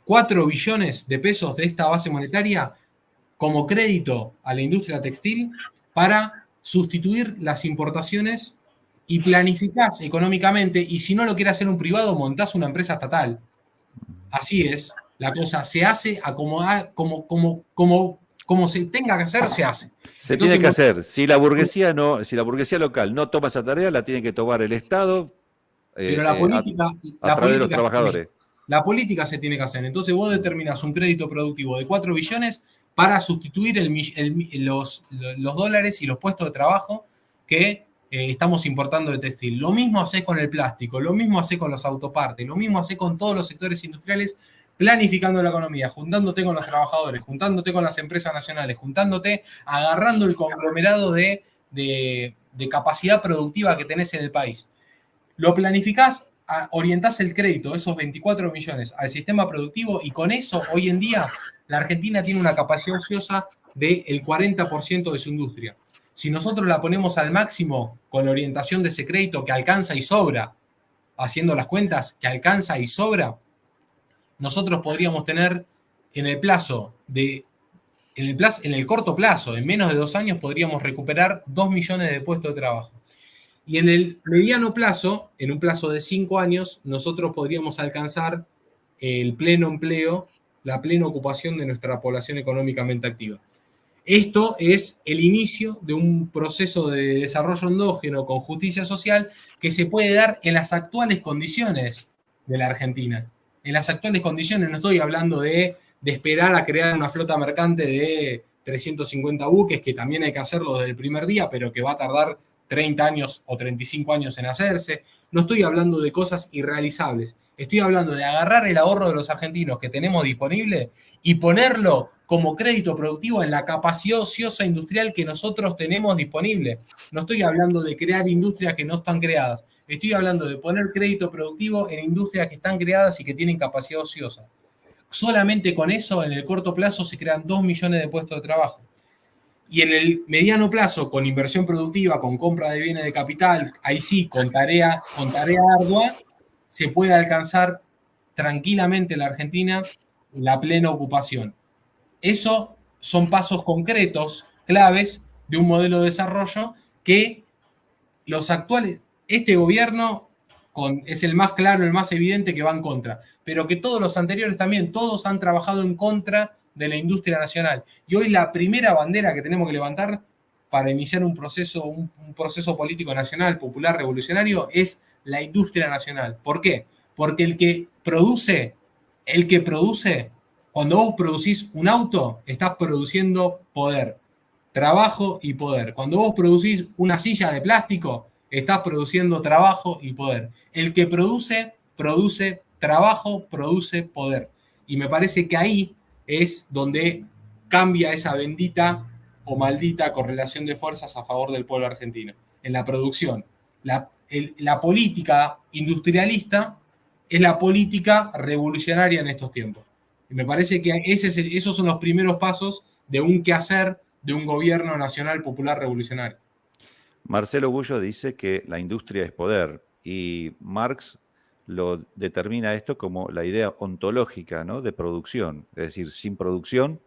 4 billones de pesos de esta base monetaria como crédito a la industria textil para sustituir las importaciones y planificás económicamente, y si no lo quiere hacer un privado, montás una empresa estatal. Así es, la cosa se hace como se tenga que hacer, se hace. Se tiene que hacer. Si la burguesía local no toma esa tarea, la tiene que tomar el Estado pero la política, a través de los trabajadores. La política se tiene que hacer. Entonces vos determinás un crédito productivo de 4 billones para sustituir los dólares y los puestos de trabajo que estamos importando de textil. Lo mismo hace con el plástico, lo mismo hace con los autopartes, lo mismo hace con todos los sectores industriales, planificando la economía, juntándote con los trabajadores, juntándote con las empresas nacionales, juntándote, agarrando el conglomerado de capacidad productiva que tenés en el país. Lo planificás, orientás el crédito, esos 24 millones, al sistema productivo, y con eso, hoy en día, la Argentina tiene una capacidad ociosa del 40% de su industria. Si nosotros la ponemos al máximo con la orientación de ese crédito que alcanza y sobra, haciendo las cuentas, que alcanza y sobra, nosotros podríamos tener en el corto plazo, en menos de 2 años, podríamos recuperar 2 millones de puestos de trabajo. Y en el mediano plazo, en un plazo de 5 años, nosotros podríamos alcanzar el pleno empleo, la plena ocupación de nuestra población económicamente activa. Esto es el inicio de un proceso de desarrollo endógeno con justicia social que se puede dar en las actuales condiciones de la Argentina. En las actuales condiciones, no estoy hablando de esperar a crear una flota mercante de 350 buques, que también hay que hacerlo desde el primer día, pero que va a tardar 30 años o 35 años en hacerse. No estoy hablando de cosas irrealizables. Estoy hablando de agarrar el ahorro de los argentinos que tenemos disponible y ponerlo como crédito productivo en la capacidad ociosa industrial que nosotros tenemos disponible. No estoy hablando de crear industrias que no están creadas. Estoy hablando de poner crédito productivo en industrias que están creadas y que tienen capacidad ociosa. Solamente con eso, en el corto plazo, se crean 2 millones de puestos de trabajo. Y en el mediano plazo, con inversión productiva, con compra de bienes de capital, ahí sí, con tarea ardua, se puede alcanzar tranquilamente en la Argentina la plena ocupación. Eso son pasos concretos, claves, de un modelo de desarrollo que los actuales, este gobierno es el más claro, el más evidente que va en contra, pero que todos los anteriores también, todos han trabajado en contra de la industria nacional. Y hoy la primera bandera que tenemos que levantar para iniciar un proceso político nacional, popular, revolucionario, es la industria nacional. ¿Por qué? Porque el que produce, cuando vos producís un auto, estás produciendo poder, trabajo y poder. Cuando vos producís una silla de plástico, estás produciendo trabajo y poder. El que produce trabajo, produce poder. Y me parece que ahí es donde cambia esa bendita o maldita correlación de fuerzas a favor del pueblo argentino, en la producción. La política industrialista es la política revolucionaria en estos tiempos. Y me parece que esos son los primeros pasos de un quehacer de un gobierno nacional popular revolucionario. Marcelo Gullo dice que la industria es poder y Marx lo determina esto como la idea ontológica, ¿no?, de producción. Es decir, sin producción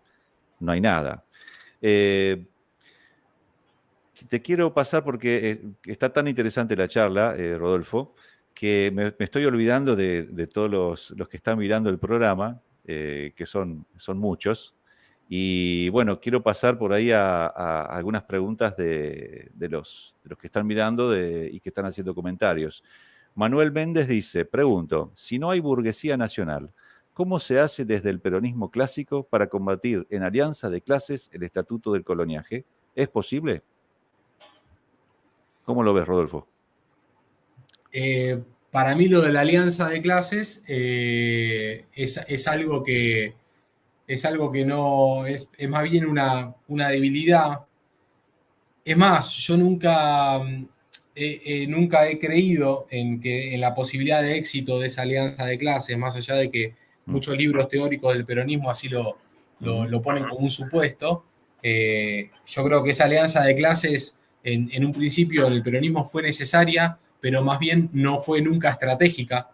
no hay nada. Te quiero pasar porque está tan interesante la charla, Rodolfo, que me estoy olvidando de todos los que están mirando el programa, que son muchos. Y bueno, quiero pasar por ahí a algunas preguntas de los que están mirando y que están haciendo comentarios. Manuel Méndez dice, pregunto, si no hay burguesía nacional, ¿cómo se hace desde el peronismo clásico para combatir en alianza de clases el estatuto del coloniaje? ¿Es posible? ¿Cómo lo ves, Rodolfo? Para mí lo de la alianza de clases es algo que no es más bien una debilidad. Es más, yo nunca he creído en la posibilidad de éxito de esa alianza de clases, más allá de que muchos libros teóricos del peronismo así lo ponen como un supuesto. Yo creo que esa alianza de clases en un principio en el peronismo fue necesaria, pero más bien no fue nunca estratégica.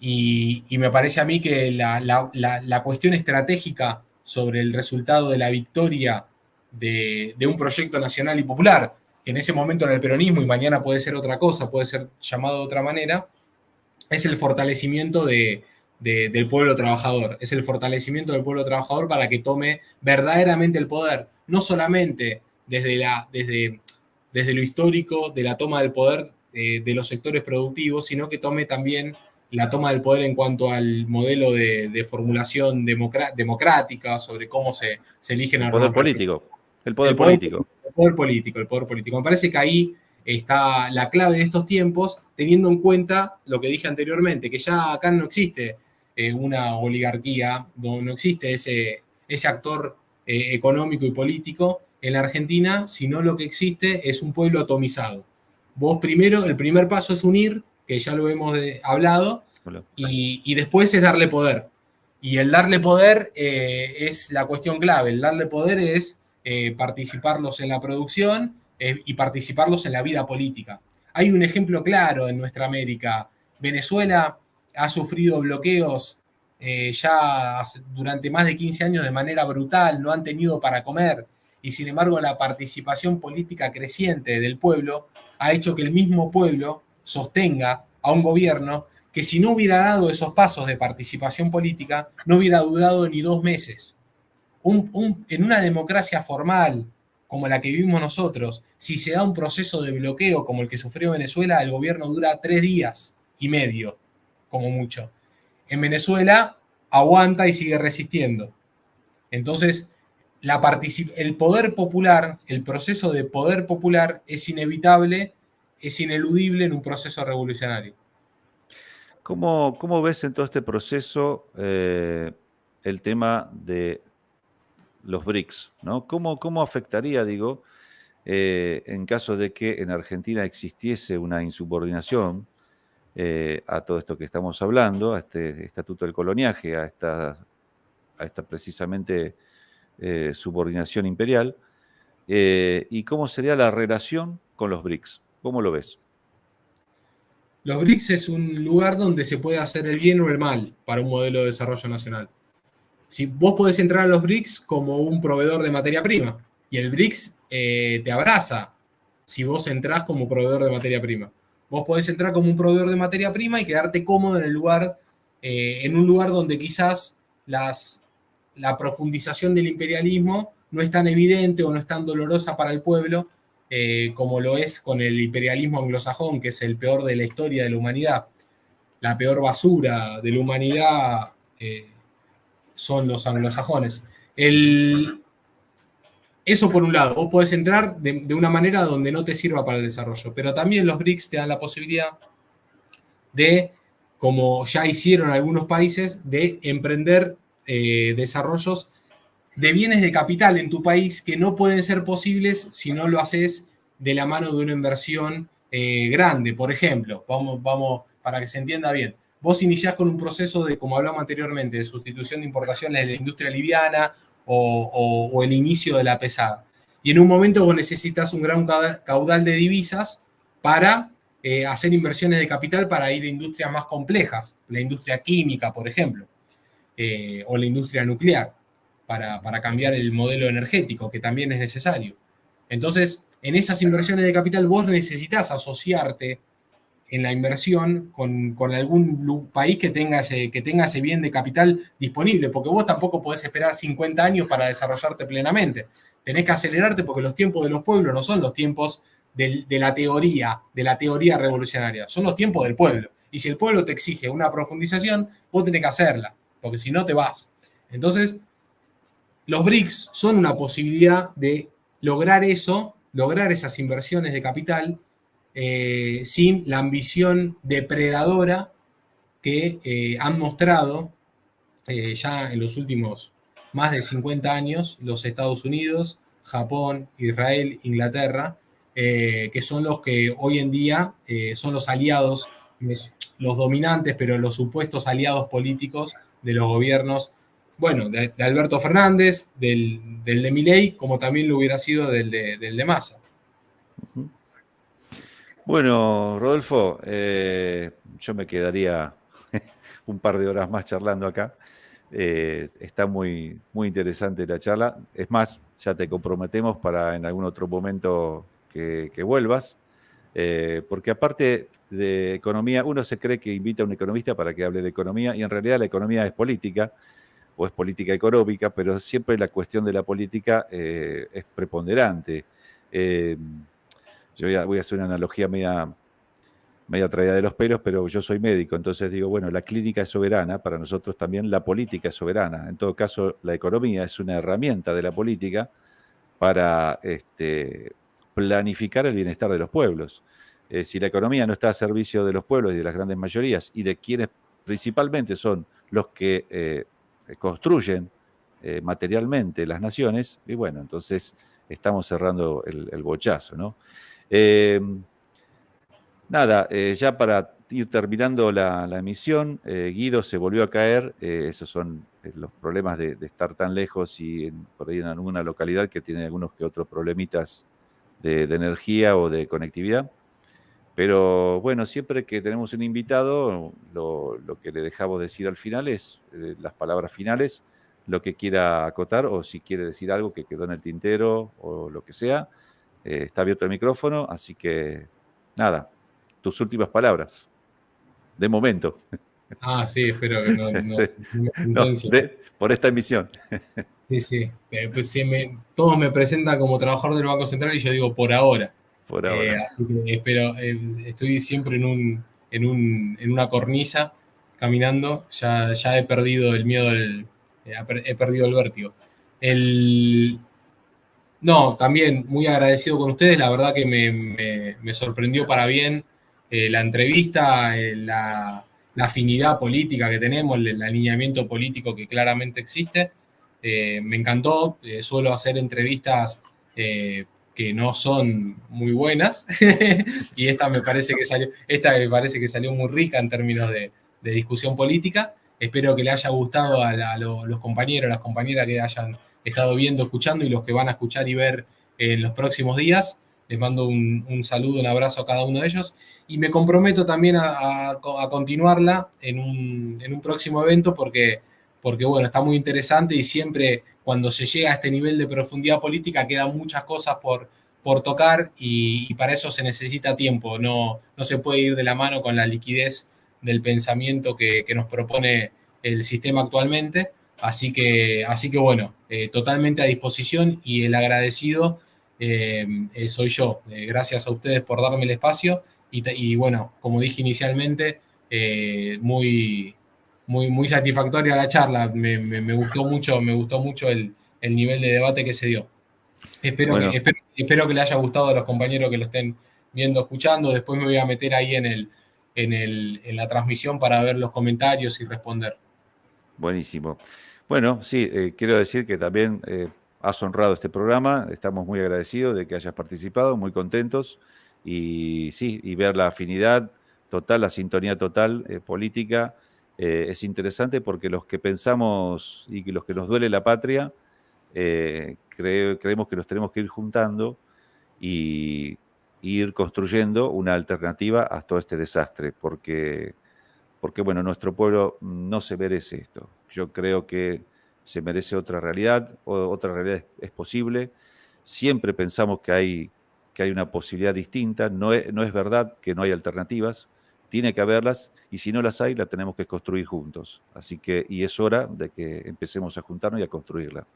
Y me parece a mí que la cuestión estratégica sobre el resultado de la victoria de un proyecto nacional y popular, que en ese momento era el peronismo y mañana puede ser otra cosa, puede ser llamado de otra manera, es el fortalecimiento del pueblo trabajador. Es el fortalecimiento del pueblo trabajador para que tome verdaderamente el poder, no solamente desde lo histórico de la toma del poder de los sectores productivos, sino que tome también la toma del poder en cuanto al modelo de formulación democrática sobre cómo se eligen el poder político. El poder político. El poder político, el poder político. Me parece que ahí está la clave de estos tiempos, teniendo en cuenta lo que dije anteriormente, que ya acá no existe una oligarquía, no existe ese actor económico y político en la Argentina, sino lo que existe es un pueblo atomizado. Vos primero, el primer paso es unir, que ya lo hemos hablado, y después es darle poder. Y el darle poder es la cuestión clave. El darle poder es participarlos en la producción y participarlos en la vida política. Hay un ejemplo claro en nuestra América. Venezuela ha sufrido bloqueos ya durante más de 15 años de manera brutal, no han tenido para comer, y sin embargo la participación política creciente del pueblo ha hecho que el mismo pueblo sostenga a un gobierno que, si no hubiera dado esos pasos de participación política, no hubiera durado ni 2 meses. En una democracia formal como la que vivimos nosotros, si se da un proceso de bloqueo como el que sufrió Venezuela, el gobierno dura 3 días y medio, como mucho. En Venezuela aguanta y sigue resistiendo. Entonces, el poder popular, el proceso de poder popular es inevitable, es ineludible en un proceso revolucionario. ¿Cómo ves en todo este proceso el tema de los BRICS, ¿no? ¿Cómo afectaría, digo, en caso de que en Argentina existiese una insubordinación a todo esto que estamos hablando, a este estatuto del coloniaje, a esta precisamente subordinación imperial, y cómo sería la relación con los BRICS? ¿Cómo lo ves? Los BRICS es un lugar donde se puede hacer el bien o el mal para un modelo de desarrollo nacional. Si vos podés entrar a los BRICS como un proveedor de materia prima, y el BRICS te abraza si vos entrás como proveedor de materia prima. Vos podés entrar como un proveedor de materia prima y quedarte cómodo en el lugar, en un lugar donde quizás la profundización del imperialismo no es tan evidente o no es tan dolorosa para el pueblo como lo es con el imperialismo anglosajón, que es el peor de la historia de la humanidad. La peor basura de la humanidad son los anglosajones. Eso por un lado, vos podés entrar de una manera donde no te sirva para el desarrollo, pero también los BRICS te dan la posibilidad de, como ya hicieron algunos países, de emprender desarrollos de bienes de capital en tu país que no pueden ser posibles si no lo haces de la mano de una inversión grande. Por ejemplo, vamos para que se entienda bien, vos iniciás con un proceso de, como hablamos anteriormente, de sustitución de importaciones de la industria liviana o el inicio de la pesada. Y en un momento vos necesitas un gran caudal de divisas para hacer inversiones de capital para ir a industrias más complejas, la industria química, por ejemplo, o la industria nuclear, para cambiar el modelo energético, que también es necesario. Entonces, en esas inversiones de capital vos necesitas asociarte en la inversión con algún país que tenga ese bien de capital disponible, porque vos tampoco podés esperar 50 años para desarrollarte plenamente. Tenés que acelerarte porque los tiempos de los pueblos no son los tiempos de la teoría revolucionaria, son los tiempos del pueblo. Y si el pueblo te exige una profundización, vos tenés que hacerla, porque si no te vas. Entonces, los BRICS son una posibilidad de lograr eso, lograr esas inversiones de capital sin la ambición depredadora que han mostrado ya en los últimos más de 50 años los Estados Unidos, Japón, Israel, Inglaterra, que son los que hoy en día son los aliados, los dominantes, pero los supuestos aliados políticos de los gobiernos, bueno, de Alberto Fernández, del de Milei, como también lo hubiera sido del de Massa. Bueno, Rodolfo, yo me quedaría un par de horas más charlando acá. Está muy, muy interesante la charla. Es más, ya te comprometemos para en algún otro momento que vuelvas, porque aparte de economía, uno se cree que invita a un economista para que hable de economía y en realidad la economía es política o es política económica, pero siempre la cuestión de la política es preponderante. Yo voy a hacer una analogía media traída de los pelos, pero yo soy médico, entonces digo, bueno, la clínica es soberana, para nosotros también la política es soberana. En todo caso, la economía es una herramienta de la política para planificar el bienestar de los pueblos. Si la economía no está a servicio de los pueblos y de las grandes mayorías y de quienes principalmente son los que construyen materialmente las naciones, y bueno, entonces estamos cerrando el bochazo, ¿no? Nada, ya para ir terminando la emisión, Guido se volvió a caer, esos son los problemas de estar tan lejos y por ahí en alguna localidad que tiene algunos que otros problemitas de energía o de conectividad. Pero bueno, siempre que tenemos un invitado, lo que le dejamos decir al final es las palabras finales, lo que quiera acotar o si quiere decir algo que quedó en el tintero o lo que sea. Está abierto el micrófono, así que nada, tus últimas palabras, de momento. Sí, espero que no me No, sentencien. por esta emisión. Sí. Pues, todos me presentan como trabajador del Banco Central y yo digo por ahora. Por ahora. Así que espero, estoy siempre en una cornisa caminando. Ya he perdido el miedo, he perdido el vértigo. No, también muy agradecido con ustedes. La verdad que me sorprendió para bien la entrevista, la afinidad política que tenemos, el alineamiento político que claramente existe. Me encantó. Suelo hacer entrevistas que no son muy buenas y esta me parece que salió muy rica en términos de discusión política. Espero que le haya gustado a los compañeros, a las compañeras que hayan estado viendo, escuchando y los que van a escuchar y ver en los próximos días. Les mando un saludo, un abrazo a cada uno de ellos y me comprometo también a continuarla en un próximo evento porque bueno, está muy interesante y siempre cuando se llega a este nivel de profundidad política quedan muchas cosas por tocar y para eso se necesita tiempo. No se puede ir de la mano con la liquidez del pensamiento que nos propone el sistema actualmente. Así que bueno, totalmente a disposición y el agradecido soy yo. Gracias a ustedes por darme el espacio y bueno, como dije inicialmente, muy satisfactoria la charla. Me gustó mucho el nivel de debate que se dio. Bueno. Espero que le haya gustado a los compañeros que lo estén viendo, escuchando. Después me voy a meter ahí en la transmisión para ver los comentarios y responder. Buenísimo. Bueno, sí, quiero decir que también has honrado este programa, estamos muy agradecidos de que hayas participado, muy contentos, y sí, y ver la afinidad total, la sintonía total política, es interesante porque los que pensamos y los que nos duele la patria, creemos que nos tenemos que ir juntando y ir construyendo una alternativa a todo este desastre, porque bueno, nuestro pueblo no se merece esto. Yo creo que se merece otra realidad es posible. Siempre pensamos que hay una posibilidad distinta, no es verdad que no hay alternativas, tiene que haberlas, y si no las hay, las tenemos que construir juntos. Así que, y es hora de que empecemos a juntarnos y a construirla.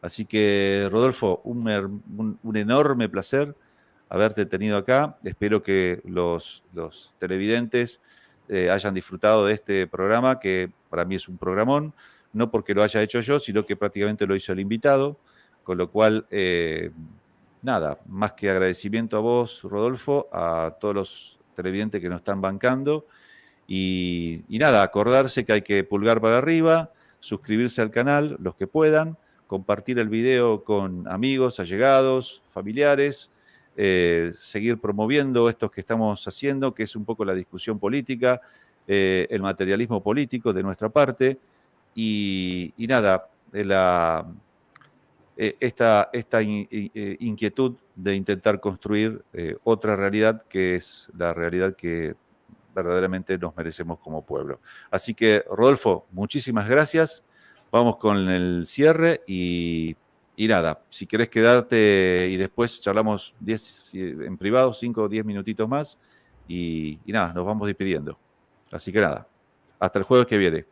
Así que, Rodolfo, un enorme placer haberte tenido acá. Espero que los televidentes hayan disfrutado de este programa, que para mí es un programón, no porque lo haya hecho yo, sino que prácticamente lo hizo el invitado, con lo cual, nada, más que agradecimiento a vos, Rodolfo, a todos los televidentes que nos están bancando, y nada, acordarse que hay que pulgar para arriba, suscribirse al canal, los que puedan, compartir el video con amigos, allegados, familiares, seguir promoviendo esto que estamos haciendo, que es un poco la discusión política, el materialismo político de nuestra parte, y nada, esta inquietud de intentar construir otra realidad, que es la realidad que verdaderamente nos merecemos como pueblo. Así que, Rodolfo, muchísimas gracias. Vamos con el cierre y nada, si querés quedarte y después charlamos en privado, 5 o 10 minutitos más y nada, nos vamos despidiendo. Así que nada, hasta el jueves que viene.